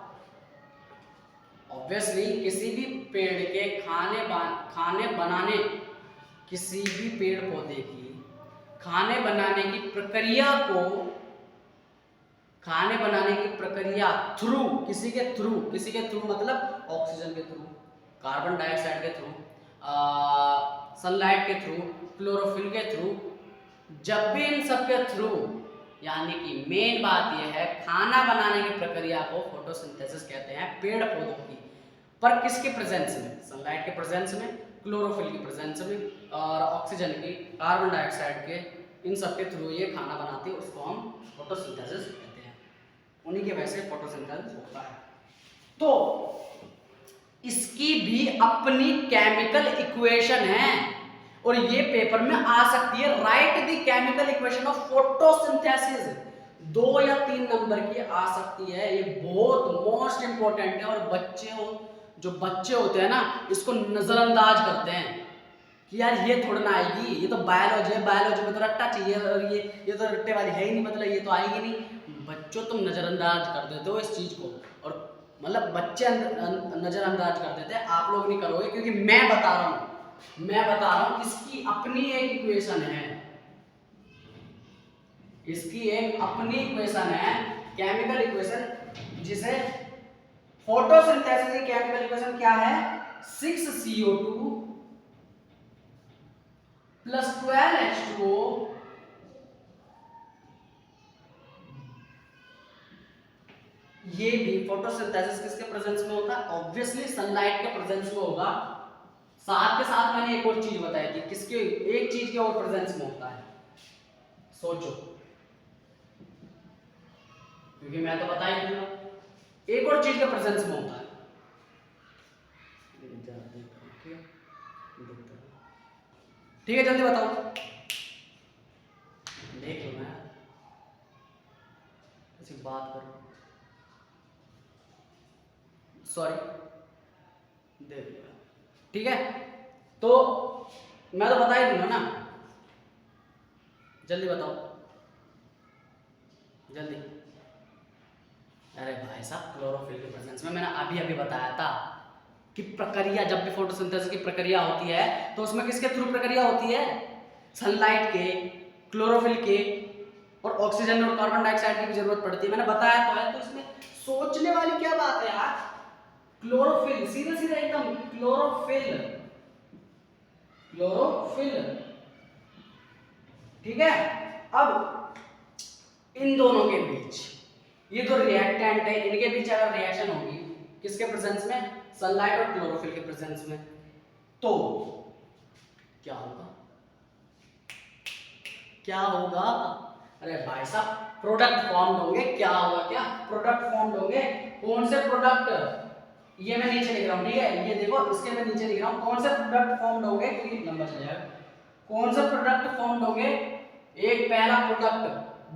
ऑब्वियसली किसी भी पेड़ के खाने बनाने, किसी भी पेड़ पौधे की खाने बनाने की प्रक्रिया थ्रू, किसी के थ्रू मतलब ऑक्सीजन के थ्रू, कार्बन डाइऑक्साइड के थ्रू, सनलाइट के थ्रू, क्लोरोफिल के थ्रू, जब भी इन सब के थ्रू, यानी कि मेन बात यह है, खाना बनाने की प्रक्रिया को फोटोसिंथेसिस कहते हैं पेड़ पौधों की। पर किसके प्रेजेंस में, सनलाइट के प्रेजेंस में, क्लोरोफिल की प्रेजेंस में, और ऑक्सीजन की, कार्बन डाइऑक्साइड के इन सब के थ्रू ये खाना बनाते हैं, उसको हम फोटोसिंथेसिस कहते हैं। उन्हीं के वजह से फोटोसिंथेसिस होता है। तो इसकी भी अपनी केमिकल इक्वेशन है और ये पेपर में आ सकती है। Right the chemical equation of photosynthesis, 2 या 3 नंबर की आ सकती है। ये बहुत मोस्ट इंपॉर्टेंट है और जो बच्चे होते हैं ना, इसको नजरअंदाज करते हैं कि यार ये थोड़ा ना आएगी, ये तो बायोलॉजी है, बायोलॉजी में तो रट्टा चाहिए और ये तो रट्टे वाली है ही नहीं, मतलब ये तो आएगी नहीं। बच्चों तुम नजरअंदाज कर देते हो इस चीज को, और मतलब बच्चे नजरअंदाज कर देते हैं, आप लोग नहीं करोगे, क्योंकि मैं बता रहा हूँ इसकी अपनी एक इक्वेशन है, इसकी एक अपनी इक्वेशन है, केमिकल इक्वेशन, जिसे फोटोसिंथेसिस की केमिकल इक्वेशन क्या है, 6CO2 प्लस 12H2O ये भी फोटोसिंथेसिस किसके प्रेजेंस में होता है, ऑब्वियसली सनलाइट के प्रेजेंस में होगा। साथ के साथ मैंने एक और चीज बताई थी, किसके, एक चीज के और प्रेजेंस में होता है, सोचो, क्योंकि मैं तो बता ही दूंगा, एक और चीज के प्रेजेंस में होता है। ठीक है, जल्दी बताओ, देख लो, मैं किसी बात करो, सॉरी, देख लो, ठीक है। तो मैं तो बता ही दूंगा ना, जल्दी बताओ, जल्दी। अरे भाई साहब, क्लोरोफिल के प्रेजेंस में मैंने अभी बताया था कि प्रक्रिया, जब भी फोटोसिंथेसिस की प्रक्रिया होती है तो उसमें किसके थ्रू प्रक्रिया होती है, सनलाइट के, क्लोरोफिल के, और ऑक्सीजन और कार्बन डाइऑक्साइड की भी जरूरत पड़ती है, मैंने बताया तो है। तो इसमें सोचने वाली क्या बात है यार, क्लोरोफिल, सीधा सीधा एकदम, क्लोरोफिल, ठीक है। अब इन दोनों के बीच, ये दो रिएक्टेंट है, इनके बीच अगर रिएक्शन होगी किसके प्रेजेंस में, सनलाइट और क्लोरोफिल के प्रेजेंस में, तो क्या होगा, क्या होगा, अरे भाई साहब, प्रोडक्ट फॉर्म होंगे, क्या होगा, क्या प्रोडक्ट फॉर्म होंगे, कौन से प्रोडक्ट, ये मैं नीचे लिख रहा हूं, ठीक है, ये देखो, इसके मैं नीचे लिख रहा हूं, कौन से प्रोडक्ट फॉर्म होंगे, क्योंकि लंबा चल जाएगा, कौन से प्रोडक्ट फॉर्म होंगे, एक पहला प्रोडक्ट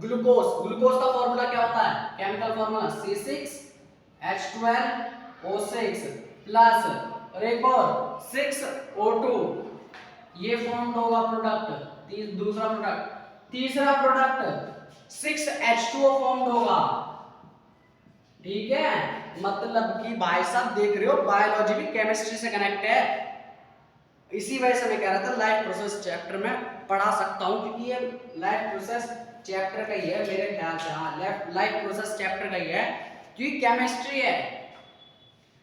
ग्लूकोज, ग्लूकोज का फॉर्मूला क्या होता है, केमिकल फॉर्मूला C6H12O6 प्लस और एक और 6O2, ये फॉर्म होगा प्रोडक्ट, दूसरा प्रोडक्ट, तीसरा प्रोडक्ट 6H2O फॉर्म होगा, ठीक है। मतलब कि भाई साहब देख रहे हो, बायोलॉजी भी केमिस्ट्री से कनेक्ट है, इसी वजह से मैं कह रहा था लाइफ प्रोसेस चैप्टर में पढ़ा सकता हूं, क्योंकि ये लाइफ प्रोसेस चैप्टर का ही है मेरे ख्याल से, हाँ लाइफ प्रोसेस चैप्टर का ही है, क्योंकि केमिस्ट्री है,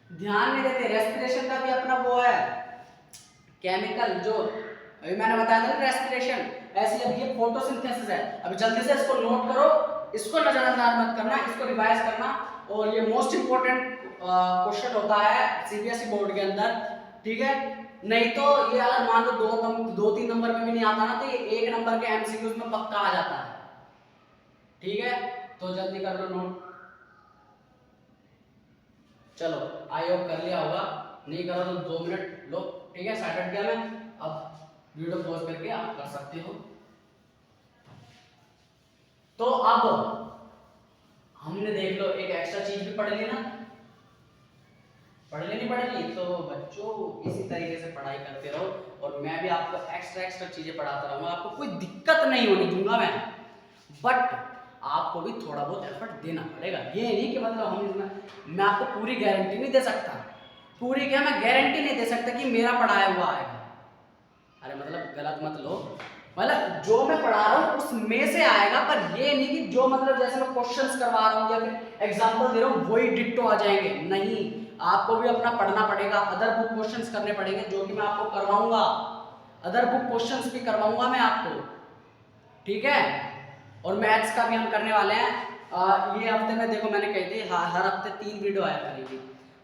ध्यान नहीं देते। रेस्पिरेशन का भी अपना वो है केमिकल, जो अभी मैंने बताया था रेस्पिरेशन, ऐसे अब ये फोटोसिंथेसिस है। अभी जल्दी से इसको नोट करो, इसको नजरअंदाज मत करना, इसको रिवाइज करना, और ये मोस्ट इंपोर्टेंट क्वेश्चन होता है सीबीएसई बोर्ड के अंदर, ठीक है। नहीं तो ये अगर मान लो 2-3 नंबर में भी नहीं आता ना, तो ये 1 नंबर के एमसीक्यूज में पक्का आ जाता है, ठीक है। तो जल्दी कर लो नोट, चलो आई होप कर लिया होगा, नहीं करो तो 2 मिनट लो, ठीक है, स्टार्ट किया मैं, अब वीडियो पॉज करके आप कर सकते हो। तो अब हमने देख लो एक एक्स्ट्रा चीज भी पढ़ ली ना, पढ़ लेनी पड़ेगी, तो बच्चों इसी तरीके से पढ़ाई करते रहो, और मैं भी आपको एक्स्ट्रा चीजें पढ़ाता रहूंगा, आपको कोई दिक्कत नहीं होने दूंगा मैं, बट आपको भी थोड़ा बहुत एफर्ट देना पड़ेगा। ये नहीं कि मतलब मैं आपको पूरी गारंटी नहीं दे सकता, पूरी क्या मैं गारंटी नहीं दे सकता कि मेरा पढ़ाया हुआ आएगा, अरे मतलब गलत मत लो, मतलब जो मैं पढ़ा रहा हूँ उसमें से आएगा, पर ये नहीं कि जो मतलब जैसे मैं क्वेश्चंस करवा रहा हूँ या फिर एग्जांपल दे रहा हूँ वही डिट्टो आ जाएंगे, नहीं, आपको भी अपना पढ़ना पड़ेगा, अदर बुक क्वेश्चंस करने पड़ेंगे, जो कि मैं आपको करवाऊंगा, अदर बुक क्वेश्चंस भी करवाऊंगा मैं आपको, ठीक है। और मैथ्स का भी हम करने वाले हैं, ये हफ्ते में देखो मैंने कही थी हर हफ्ते 3 वीडियो आया करेगी,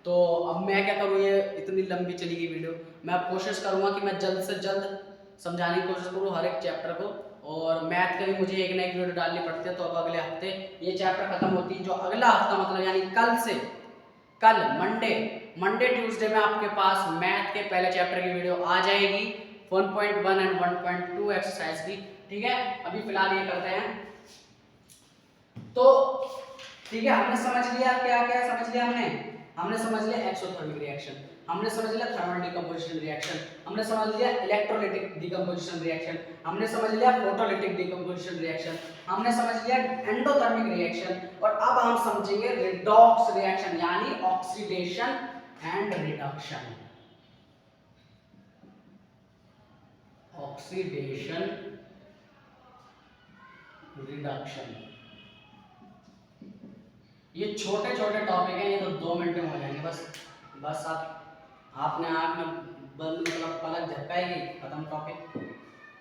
तो अब मैं क्या करूँ, ये इतनी लंबी चली गई वीडियो, मैं अब कोशिश करूंगा कि मैं जल्द से जल्द समझाने की कोशिश करूँ हर एक चैप्टर को। और मैथ का भी मुझे एक ना एक वीडियो डालनी पड़ती है, तो अब अगले हफ्ते ये चैप्टर खत्म होती है, जो अगला हफ्ता मतलब यानी कल से, कल मंडे ट्यूसडे में आपके पास मैथ के पहले चैप्टर की वीडियो आ जाएगी 1.1 एंड 1.2 एक्सरसाइज की। ठीक है, अभी फिलहाल ये करते हैं। तो ठीक है, हमने समझ लिया क्या क्या समझ लिया हमने समझ लिया एक्सोथर्मिक रिएक्शन, हमने समझ लिया थर्मल डिकम्पोजिशन रिएक्शन, हमने समझ लिया इलेक्ट्रोलाइटिक डिकम्पोजिशन रिएक्शन, हमने समझ लिया फोटोलिटिक डिकम्पोजिशन रिएक्शन, हमने समझ लिया एंडोथर्मिक रिएक्शन, और अब हम समझेंगे रिडॉक्स रिएक्शन यानी oxidation and reduction. Oxidation reduction, ये छोटे छोटे टॉपिक हैं, ये तो 2 मिनट में हो जाएंगे बस आपने आँख में बंद मतलब पलक झपकाएगी, खत्म टॉपिक।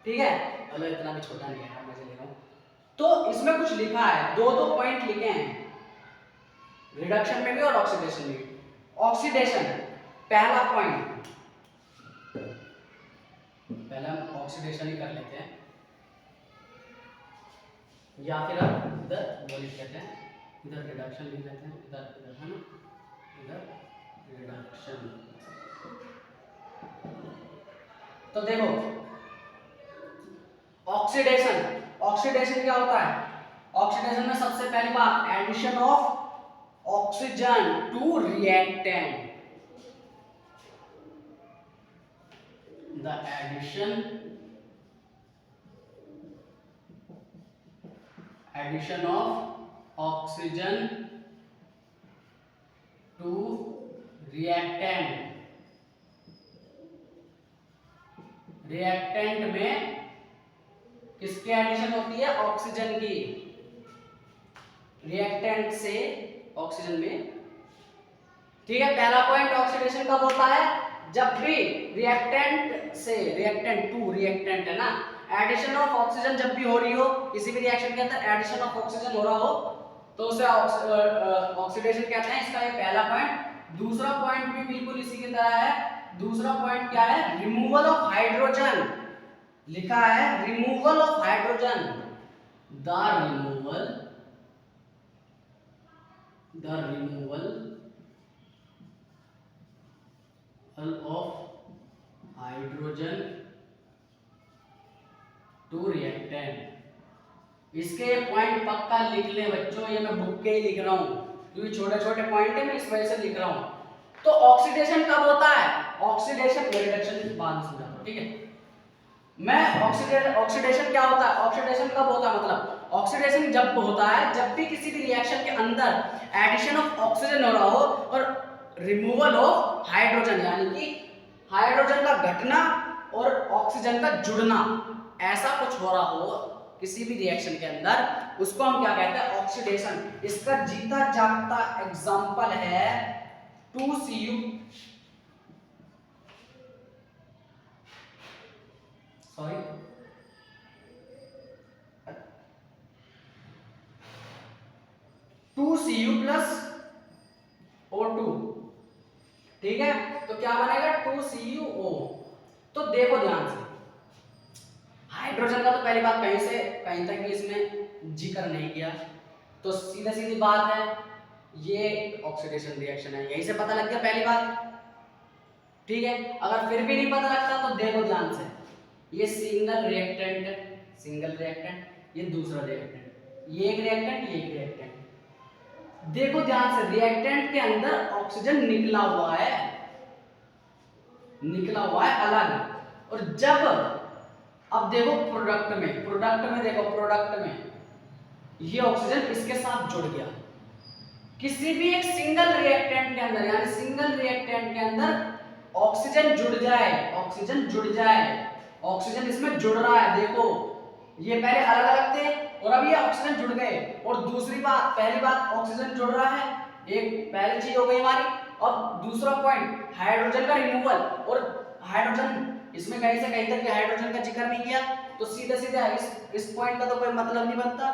ठीक है, चलो इतना भी छोटा नहीं है, मजे ले रहा हूँ। तो इसमें कुछ लिखा है, दो पॉइंट लिखे हैं रिडक्शन में भी और ऑक्सीडेशन में भी। ऑक्सीडेशन पहला पॉइंट, पहले हम ऑक्सीडेशन ही कर लेते हैं, या फिर हम इधर वो लिख लेते हैं, इधर रिडक्शन लिख लेते हैं, इधर है ना, इधर रिडक्शन। तो देखो ऑक्सीडेशन क्या होता है? ऑक्सीडेशन में सबसे पहली बात addition of oxygen to reactant, the addition of oxygen to reactant. Reactant में किसकी एडिशन होती है? ऑक्सीजन की। रिएक्टेंट से ऑक्सीजन में। ठीक है, पहला पॉइंट ऑक्सीडेशन कब होता है? जब भी रिएक्टेंट से रिएक्टेंट टू रिएक्टेंट है ना, एडिशन ऑफ ऑक्सीजन जब भी हो रही हो, किसी भी रिएक्शन के अंदर एडिशन ऑफ ऑक्सीजन हो रहा हो, तो उसे ऑक्सीडेशन कहते हैं। इसका ये पहला पॉइंट। दूसरा पॉइंट भी बिल्कुल इसी की तरह है। दूसरा पॉइंट क्या है? Removal of hydrogen. लिखा है removal of hydrogen, the removal of hydrogen to reactant. इसके पॉइंट पक्का लिख ले बच्चों, ये मैं बुक के ही लिख रहा हूं क्योंकि छोटे छोटे पॉइंट है, मैं इस वजह से लिख रहा हूं। तो ऑक्सीडेशन कब होता है? ऑक्सीडेशन रिडक्शन बाद में समझाता हूं, ठीक है। मैं ऑक्सीडेशन क्या होता है? ऑक्सीडेशन कब होता है? मतलब ऑक्सीडेशन जब होता है जब भी किसी भी रिएक्शन के अंदर एडिशन ऑफ ऑक्सीजन हो रहा हो और रिमूवल ऑफ हाइड्रोजन, यानी कि हाइड्रोजन का घटना और ऑक्सीजन का जुड़ना, ऐसा कुछ हो रहा हो किसी भी रिएक्शन के अंदर, उसको हम क्या कहते हैं? ऑक्सीडेशन। इसका जीता जागता एग्जांपल है 2Cu, sorry 2Cu plus O2। ठीक है, तो क्या बनेगा? 2CuO। तो देखो ध्यान से, हाइड्रोजन का तो पहली बात कहीं तक भी इसमें जिक्र नहीं किया, तो सीधा सीधी बात है ये ऑक्सीडेशन रिएक्शन है, यही से पता लग गया पहली बात। ठीक है, अगर फिर भी नहीं पता लगता तो देखो ध्यान से, ये सिंगल रिएक्टेंट है, सिंगल रिएक्टेंट, ये दूसरा रिएक्टेंट, ये एक रिएक्टेंट, ये एक रिएक्टेंट। देखो ध्यान से, रिएक्टेंट के अंदर ऑक्सीजन निकला हुआ है अलग, और जब अब देखो प्रोडक्ट में देखो, प्रोडक्ट में ये ऑक्सीजन इसके साथ जुड़ गया। किसी भी एक सिंगल रिएक्टेंट के अंदर, यानी सिंगल रिएक्टेंट के अंदर ऑक्सीजन जुड़ जाए, ऑक्सीजन इसमें जुड़ रहा है। देखो ये पहले अलग अलग थे और अब ये ऑक्सीजन जुड़ गए। और दूसरी बात, पहली बात ऑक्सीजन जुड़ रहा है, एक पहली चीज हो गई हमारी। अब दूसरा पॉइंट हाइड्रोजन का रिमूवल, और हाइड्रोजन इसमें कहीं से कहीं तक हाइड्रोजन का जिक्र नहीं किया, तो सीधे सीधे इस पॉइंट का तो कोई मतलब नहीं बनता।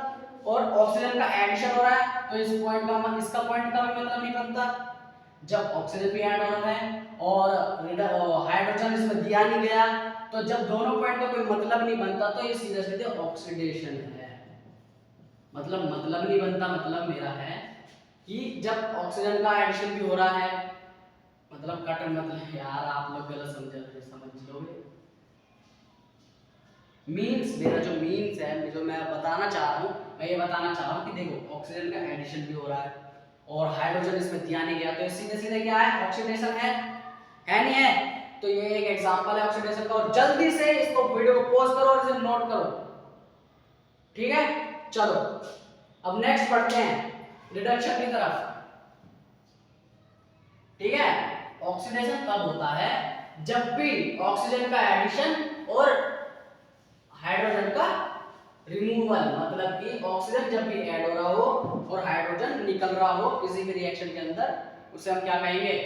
और ऑक्सीजन का एडिशन हो रहा है तो इसका पॉइंट का भी मतलब नहीं बनता। जब ऑक्सीजन भी ऐड हो रहा है और हाइड्रोजन इसमें दिया नहीं गया तो जब दोनों पॉइंट का कोई मतलब नहीं बनता तो ये सीधे सीधे ऑक्सीडेशन है। मतलब नहीं बनता, मतलब मेरा है कि जब ऑक्सीजन का एडिशन भी हो रहा है, मतलब कट मतलब यार आप लोग गलत समझ लोगे। मीन्स मेरा जो मीन्स है, जो मैं बताना चाह रहा हूँ, मैं ये बताना चाह रहा हूँ कि देखो ऑक्सीजन का एडिशन भी हो रहा है और हाइड्रोजन इसमें दिया नहीं गया, तो सीधे सीधे क्या है, ऑक्सीडेशन है नहीं है। तो ये एक एग्जांपल है ऑक्सीडेशन का, और जल्दी से इसको वीडियो को पॉज करो और इसे नोट करो, ठीक है। चलो अब नेक्स्ट पढ़ते हैं रिडक्शन की तरफ, ठीक है। ऑक्सीडेशन कब होता है, जब भी ऑक्सीजन का एडिशन और हाइड्रोजन का रिमूवल, मतलब कि ऑक्सीजन जब भी ऐड हो रहा हो और हाइड्रोजन निकल रहा हो किसी भी रिएक्शन के अंदर, उसे हम क्या कहेंगे,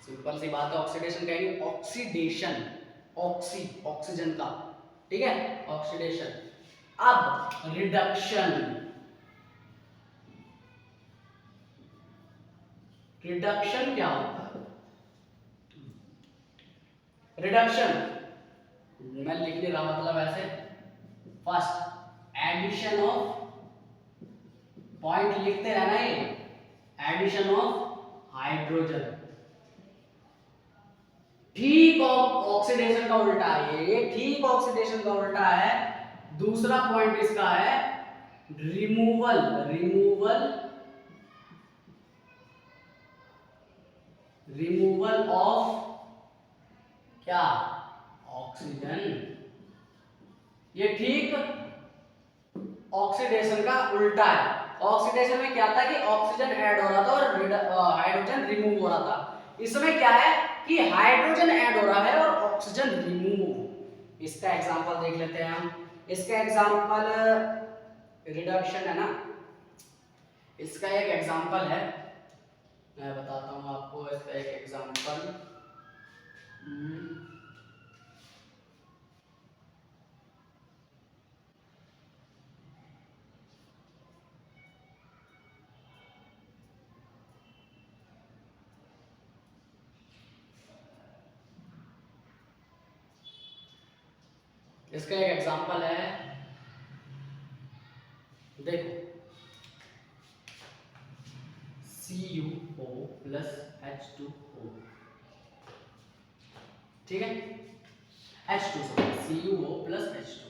सिंपल सी बात है, ऑक्सीडेशन कहेंगे। ऑक्सीडेशन, ऑक्सीजन का, ठीक है, ऑक्सीडेशन। अब रिडक्शन, रिडक्शन क्या होता है, रिडक्शन मैं लिख नहीं रहा, मतलब ऐसे फर्स्ट एडिशन ऑफ, पॉइंट लिखते रहना, ये एडिशन ऑफ हाइड्रोजन, ठीक ऑक्सीडेशन का उल्टा है ये, ठीक ऑक्सीडेशन का उल्टा है। दूसरा पॉइंट इसका है रिमूवल, रिमूवल ऑफ क्या, ऑक्सीजन। ये ठीक ऑक्सीडेशन का उल्टा है। ऑक्सीडेशन में क्या था कि ऑक्सीजन ऐड हो रहा था और हाइड्रोजन रिमूव हो रहा था। इसमें क्या है कि हाइड्रोजन ऐड हो रहा है और ऑक्सीजन रिमूव। इसका एग्जांपल देख लेते हैं हम। इसका एग्जांपल रिडक्शन है ना, इसका एक एग्जांपल है, मैं बताता हूं आपको इसका एक एग्जांपल। इसका एक एग्जांपल है, देखो CuO प्लस H2O, ठीक है, H2 CuO plus H2,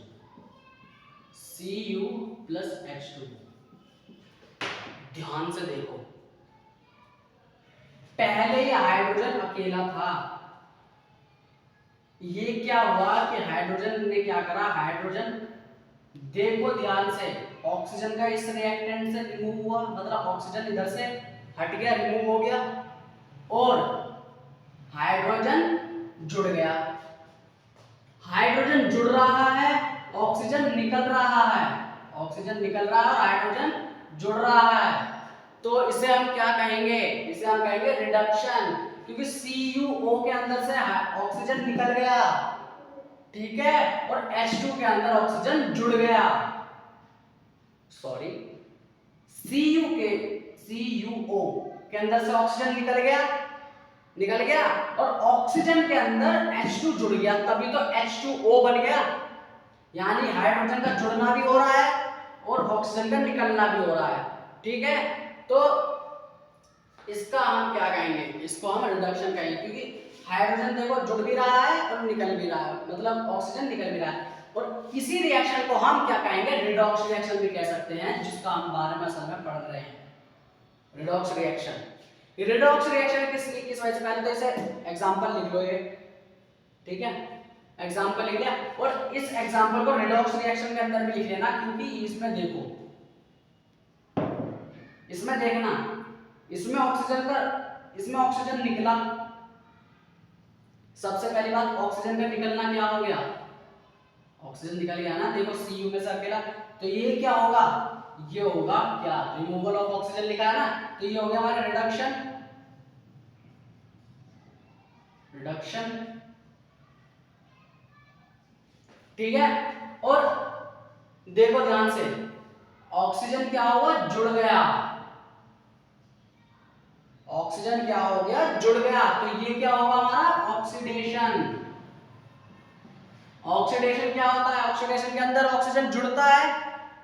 Cu plus H2। ध्यान से देखो, पहले ये हाइड्रोजन अकेला था, ये क्या हुआ कि हाइड्रोजन ने क्या करा, हाइड्रोजन देखो ध्यान से, ऑक्सीजन का इस रिएक्टेंट से रिमूव हुआ, मतलब ऑक्सीजन इधर से हट गया, रिमूव हो गया, और हाइड्रोजन जुड़ गया। हाइड्रोजन जुड़ रहा है, ऑक्सीजन निकल रहा है, ऑक्सीजन निकल रहा है और हाइड्रोजन जुड़ रहा है, तो इसे हम क्या कहेंगे, इसे हम कहेंगे रिडक्शन, क्योंकि CuO के अंदर से ऑक्सीजन निकल गया, ठीक है, और H2 के अंदर ऑक्सीजन जुड़ गया, सॉरी CuO के अंदर से ऑक्सीजन निकल गया और ऑक्सीजन के अंदर H2 जुड़ गया, तभी तो H2O बन गया। यानी हाइड्रोजन का जुड़ना भी हो रहा है और ऑक्सीजन का निकलना भी हो रहा है, ठीक है। तो इसका हम क्या कहेंगे, इसको हम रिडक्शन कहेंगे, क्योंकि हाइड्रोजन देखो जुड़ भी रहा है और निकल भी रहा है, मतलब ऑक्सीजन निकल भी रहा है। और इसी रिएक्शन को हम क्या कहेंगे, रिडॉक्स रिएक्शन भी कह सकते हैं, जिसका हम 12वें असल में पढ़ रहे हैं, रिडॉक्स रिएक्शन। रिडॉक्स रिएक्शन किस वजह से, पहले तो इसे एग्जांपल लिख लो ये, ठीक है, एग्जांपल लिख लिया, और इस एग्जांपल को रिडॉक्स रिएक्शन के अंदर भी लिख लेना, क्योंकि इसमें देखो, इसमें देखना, इसमें ऑक्सीजन निकला, सबसे पहली बात ऑक्सीजन का निकलना क्या हो गया, ऑक्सीजन निकल गया ना, देखो Cu में से अकेला, तो ये क्या होगा, ये होगा क्या, रिमूवल ऑफ ऑक्सीजन लिखा है ना, तो ये हो गया हमारा रिडक्शन, ठीक है। और देखो ध्यान से, ऑक्सीजन क्या हुआ, जुड़ गया, ऑक्सीजन क्या हो गया, जुड़ गया, तो ये क्या होगा हमारा ऑक्सीडेशन, ऑक्सीडेशन क्या होता है? ऑक्सीडेशन के अंदर ऑक्सीजन जुड़ता है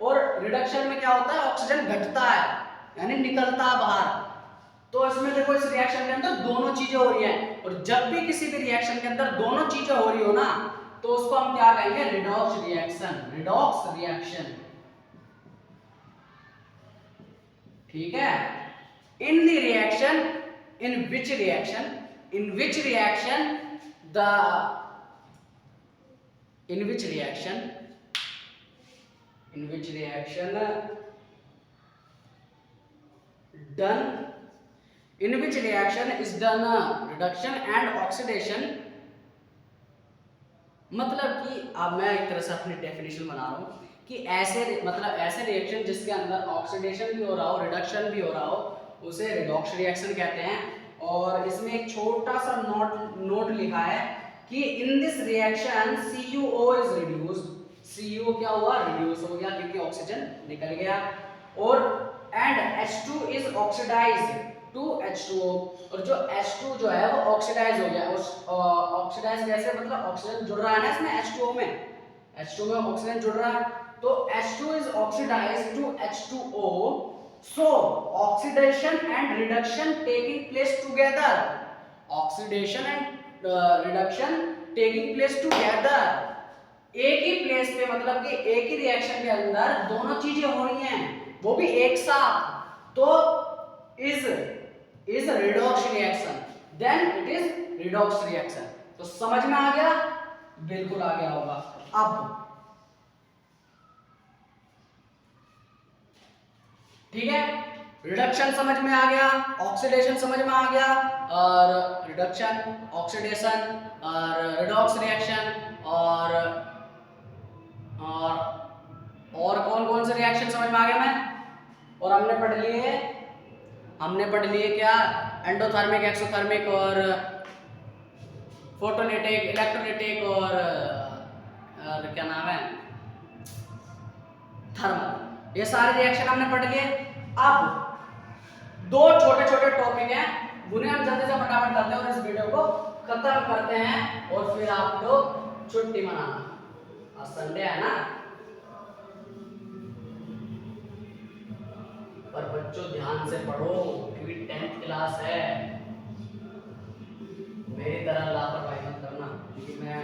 और रिडक्शन में क्या होता है? ऑक्सीजन घटता है यानी निकलता है बाहर। तो इसमें देखो इस रिएक्शन के अंदर दोनों चीजें हो रही हैं, और जब भी किसी भी रिएक्शन के अंदर दोनों चीजें हो रही हो ना, तो उसको हम क्या कहेंगे? Redox reaction. रिडॉक्स रिएक्शन, ठीक है। In the reaction, in which reaction, in which reaction the in which reaction done in which reaction is done reduction and oxidation। मतलब कि अब मैं एक तरह से अपनी डेफिनेशन बना रहा हूँ कि ऐसे मतलब ऐसे रिएक्शन जिसके अंदर ऑक्सीडेशन भी हो रहा हो, रिडक्शन भी हो रहा हो, उसे रिडॉक्स रिएक्शन कहते हैं। और इसमें एक छोटा सा नोट लिखा है कि in this reaction CuO is reduced. CuO क्या हुआ? रिड्यूस हो गया क्योंकि ऑक्सीजन निकल गया। और and H2 is oxidised to H2O, और जो H2 जो है वो ऑक्सीडाइज हो गया। ऑक्सीडाइज कैसे? मतलब ऑक्सीजन जुड़ रहा है ना इसमें H2O में, H2 में ऑक्सीजन जुड़ रहा है, तो H2 is oxidised to H2O। So oxidation and reduction taking place together, oxidation and reduction taking place together, एक ही प्लेस पे, मतलब कि एक ही रिएक्शन के अंदर दोनों चीजें हो रही हैं, वो भी एक साथ, तो is redox reaction, then it is redox reaction. तो समझ में आ गया? बिल्कुल आ गया होगा। अब ठीक है, रिडक्शन समझ में आ गया, ऑक्सीडेशन समझ में आ गया, और रिडक्शन, ऑक्सीडेशन और रिडॉक्स रिएक्शन, और कौन कौन से रिएक्शन समझ में आ गए मैं? और हमने पढ़ लिए क्या? एंडोथर्मिक, एक्सोथर्मिक और फोटोलिटिक, इलेक्ट्रोलिटिक और क्या नाम है, थर्मल। ये सारे रिएक्शन हमने पढ़ लिए। अब दो छोटे छोटे टॉपिक हैं, उन्हें हम जल्दी से फटाफट करते हैं और इस वीडियो को खत्म करते हैं, और फिर आप लोग छुट्टी मनाना। आज संडे है ना, पर बच्चों ध्यान से पढ़ो क्योंकि 10th क्लास है। मेरी तरह लापरवाही मत करना, क्योंकि मैं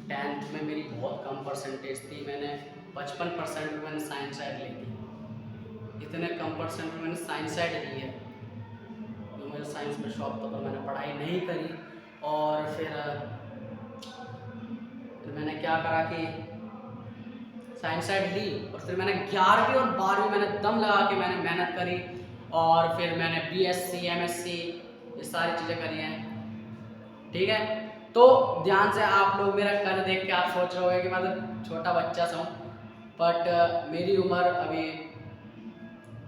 10th में मेरी बहुत कम परसेंटेज थी। मैंने 55% में मैंने साइंस साइड ली थी। इतने कम परसेंट में मैंने साइंस साइड ली है, तो मुझे साइंस में शौक था, पर मैंने पढ़ाई नहीं करी। और फिर मैंने क्या करा कि साइंस साइड ली, और फिर मैंने 11वीं और 12वीं मैंने दम लगा के मैंने मेहनत करी, और फिर मैंने BSc MSc ये सारी चीज़ें करी हैं। ठीक है, तो ध्यान से आप लोग मेरा कर देख के आप सोच रहे होगे कि मतलब छोटा बच्चा सा हूँ, बट मेरी उम्र अभी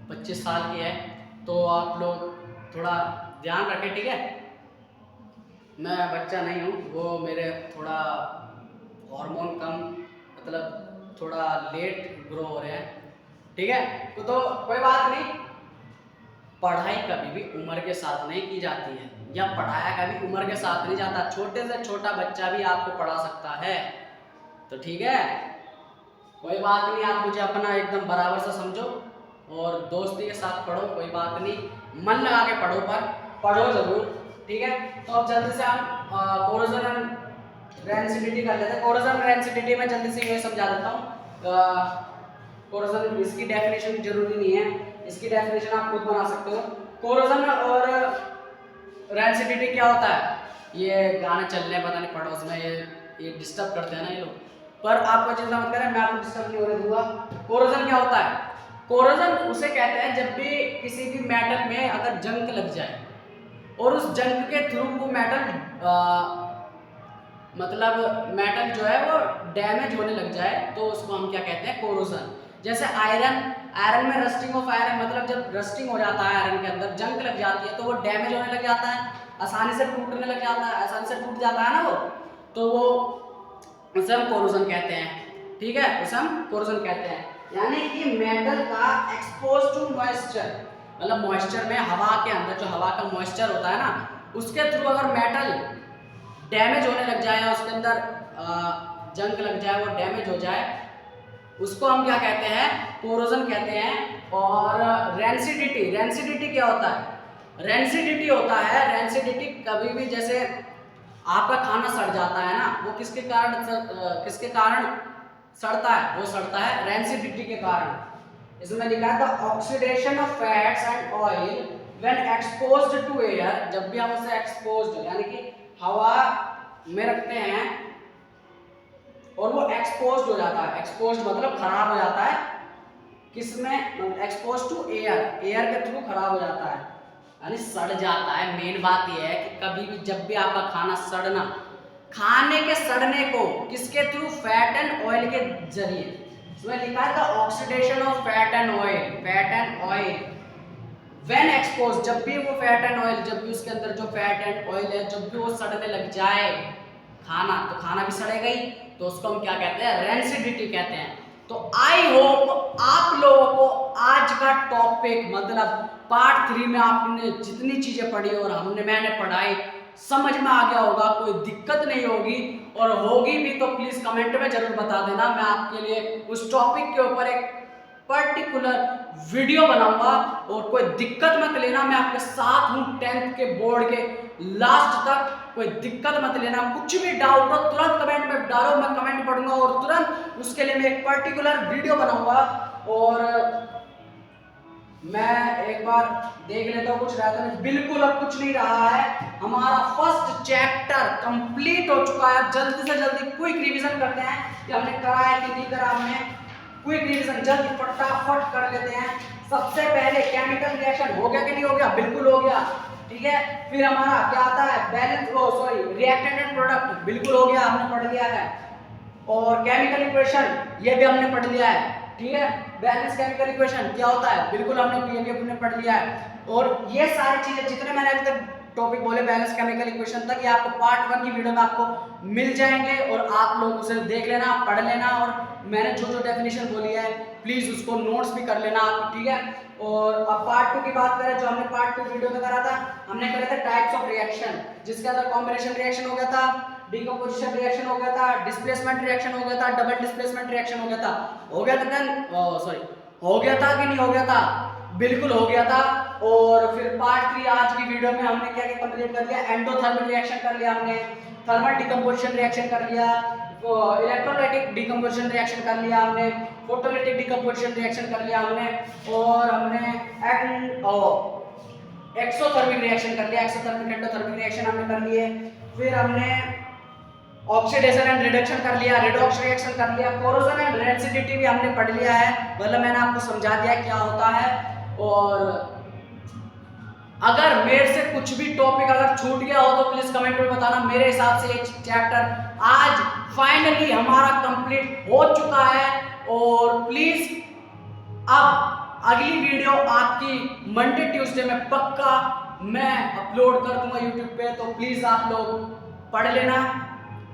25 साल की है, तो आप लोग थोड़ा ध्यान रखें। ठीक है, मैं बच्चा नहीं हूँ, वो मेरे थोड़ा हार्मोन कम, मतलब थोड़ा लेट ग्रो हो रहे हैं। ठीक है, तो कोई बात नहीं, पढ़ाई कभी भी उम्र के साथ नहीं की जाती है, या पढ़ाया कभी उम्र के साथ नहीं जाता। छोटे से छोटा बच्चा भी आपको पढ़ा सकता है। तो ठीक है, कोई बात नहीं, आप मुझे अपना एकदम बराबर से समझो और दोस्ती के साथ पढ़ो, कोई बात नहीं, मन लगा के पढ़ो, पर पढ़ो जरूर। ठीक है, तो अब जल्दी से हम कोरोजन एंड रेंसिडिटी कर लेते हैं। कोरोजन रेंसिडिटी में जल्दी से ये समझा देता हूँ। कोरोजन, इसकी डेफिनेशन जरूरी नहीं है, इसकी डेफिनेशन आप खुद बना सकते हो। कोरोजन और रेंसिडिटी क्या होता है? ये गाने चल रहे हैं, पता नहीं पड़ोस में, ये डिस्टर्ब करते हैं ना ये लोग, पर आपको चिंता मत करें, मैं आपको डिस्टर्ब नहीं होने दूंगा। कोरोजन क्या होता है? कोरोजन उसे कहते हैं जब भी किसी भी मेटल में अगर जंग लग जाए और उस जंग के थ्रू वो मेटल मतलब मेटल जो है वो डैमेज होने लग जाए, तो उसको हम क्या कहते हैं? कोरोजन। जैसे आयरन में रस्टिंग ऑफ आयरन, मतलब जब रस्टिंग हो जाता है आयरन के अंदर, जंग लग जाती है, तो वो डैमेज होने लग जाता है, आसानी से टूटने लग जाता है, आसानी से टूट जाता है ना वो, तो वो उसे हम कोरोजन कहते हैं। ठीक है, उसे हम कोरोजन कहते हैं, यानी कि मेटल का एक्सपोज टू मॉइस्चर, मतलब मॉइस्चर में हवा के अंदर जो हवा का मॉइस्चर होता है ना, उसके थ्रू अगर मेटल डैमेज होने लग जाए या उसके अंदर जंग लग जाए, वो डैमेज हो जाए, उसको हम क्या कहते हैं, कोरोजन कहते हैं। और रेंसिडिटी, रेंसिडिटी क्या होता है, रेंसिडिटी होता है, रेंसिडिटी कभी भी जैसे आपका खाना सड़ जाता है ना, वो किसके कारण सड़ता है, वो सड़ता है रेंसिडिटी के कारण। इसमें लिखा है the oxidation of fats and oil when exposed to air, जब भी हम उसे एक्सपोज्ड यानी कि हवा में रखते हैं और वो एक्सपोज्ड हो जाता है, एक्सपोज्ड मतलब खराब हो जाता है, किसमें, एक्सपोज टू एयर, एयर के थ्रू खराब हो जाता है यानी सड़ जाता है। मेन बात यह है कि कभी भी जब भी आपका खाना सड़ना, खाने के सड़ने को किसके थ्रू, फैट एंड ऑयल के जरिए। इसमें लिखा है the oxidation of fat and oil, fat and oil when expose, जब भी वो फैट एंड ऑयल, जब भी उसके अंदर जो फैट एंड ऑयल है, जब भी वो सड़ने लग जाए खाना, तो खाना भी सड़ेगा ही, तो उसको हम क्या कहते हैं, रेंसिडिटी कहते हैं। तो आई होप आप लोगों को आज का टॉपिक मतलब पार्ट 3 में आपने जितनी चीजें पढ़ी और मैंने पढ़ाई समझ में आ गया होगा, कोई दिक्कत नहीं होगी, और होगी भी तो प्लीज कमेंट में जरूर बता देना। मैं आपके लिए उस टॉपिक के ऊपर एक पर्टिकुलर वीडियो बनाऊंगा, और कोई दिक्कत मत लेना, मैं आपके साथ हूँ 10th के बोर्ड के लास्ट तक, कोई दिक्कत मत लेना। कुछ भी डाउट हो तुरंत कमेंट में डालो, मैं कमेंट पढ़ूंगा और तुरंत उसके लिए मैं एक पर्टिकुलर वीडियो बनाऊंगा। और मैं एक बार देख लेता हूँ कुछ रहता नहीं, बिल्कुल अब कुछ नहीं रहा है, हमारा फर्स्ट चैप्टर कंप्लीट हो चुका है। अब जल्दी से जल्दी क्विक रिवीजन करते हैं कि हमने करा है कि नहीं करा, हमने क्विक रिवीजन जल्दी फटाफट कर लेते हैं। सबसे पहले केमिकल रिएक्शन हो गया कि नहीं हो गया, बिल्कुल हो गया, ठीक है। फिर हमारा क्या आता है, बैलेंस, रिएक्टेंट एंड प्रोडक्ट, बिल्कुल हो गया, हमने पढ़ लिया है। और केमिकल इक्वेशन ये भी हमने पढ़ लिया है, ठीक है। बैलेंस केमिकल इक्वेशन क्या होता है, बिल्कुल हमने पढ़ लिया है। और ये सारी चीजें जितने मैंने अभी तक टॉपिक बोले बैलेंस केमिकल इक्वेशन तक, ये आपको पार्ट 1 की वीडियो में आपको मिल जाएंगे, और आप लोग उसे देख लेना, पढ़ लेना, और मैंने जो जो डेफिनेशन बोली है प्लीज उसको नोट्स भी कर लेना आप, ठीक है। और अब पार्ट 2 की बात करें, जो हमने पार्ट 2 वीडियो में करा था, हमने करे थे टाइप्स ऑफ रिएक्शन, जिसके अंदर कॉम्बिनेशन रिएक्शन हो गया था, डिकम्पोजिशन रिएक्शन हो गया था, डिस्प्लेसमेंट रिएक्शन हो गया था, डबल डिस्प्लेसमेंट रिएक्शन हो गया था, हो गया था कि नहीं हो गया था, बिल्कुल हो गया था। और फिर पार्ट 3 आज की वीडियो में हमने क्या क्या कंप्लीट कर लिया, एंडोथर्मल रिएक्शन कर लिया हमने, थर्मल डिकम्पोजिशन रिएक्शन कर लिया, इलेक्ट्रोलाइटिक डिकम्पोजिशन रिएक्शन कर लिया हमने, फोटोलिटिक डिकम्पोजिशन रिएक्शन कर लिया हमने, और हमने एक्सोथर्मिक रिएक्शन कर लिया, एक्सोथर्मिक एंडोथर्मिक रिएक्शन हमने कर लिए। फिर हमने ऑक्सीडेशन एंड रिडक्शन कर लिया, रिडॉक्स रिएक्शन कर लिया, कोरोजन एंड रेंसिडिटी भी हमने पढ़ लिया है, मतलब मैंने आपको समझा दिया क्या होता है। और अगर मेरे से कुछ भी टॉपिक अगर छूट गया हो तो प्लीज कमेंट में बताना। मेरे हिसाब से एक चैप्टर आज फाइनली हमारा कंप्लीट हो चुका है, और प्लीज अब अगली वीडियो आपकी मंडे ट्यूसडे में पक्का मैं अपलोड कर दूंगा यूट्यूब पे, तो प्लीज आप लोग पढ़ लेना,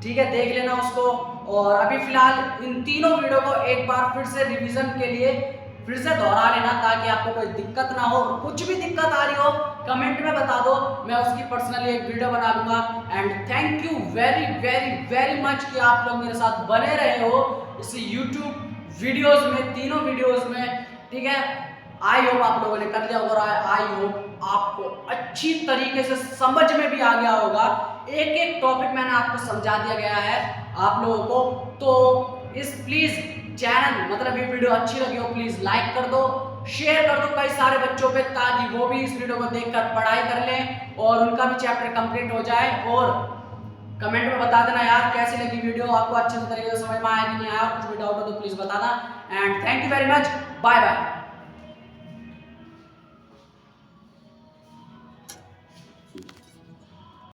ठीक है, देख लेना उसको। और अभी फिलहाल इन तीनों वीडियो को एक बार फिर से रिवीजन के लिए फिर से दोहरा लेना, ताकि आपको कोई दिक्कत ना हो। कुछ भी दिक्कत आ रही हो कमेंट में बता दो, मैं उसकी पर्सनली एक वीडियो बना दूंगा। And thank you very very very much कि आप लोग मेरे साथ बने रहे हो इस यूट्यूब वीडियोस में, तीनों वीडियोस में, ठीक है। आई होप आप लोगों ने कर लिया होगा, आई होप आपको अच्छी तरीके से समझ में भी आ गया होगा, एक एक टॉपिक मैंने आपको समझा दिया गया है आप लोगों को। तो इस प्लीज चैनल मतलब ये वीडियो अच्छी लगी हो प्लीज लाइक कर दो, शेयर कर दो कई सारे बच्चों पे, ताकि वो भी इस वीडियो को देखकर पढ़ाई कर लें और उनका भी चैप्टर कंप्लीट हो जाए। और कमेंट में बता देना यार कैसी लगी वीडियो, आपको अच्छे तरीके से समझ में आया कि नहीं आया, कुछ भी डाउट हो तो प्लीज बताना। And thank you very much, bye bye.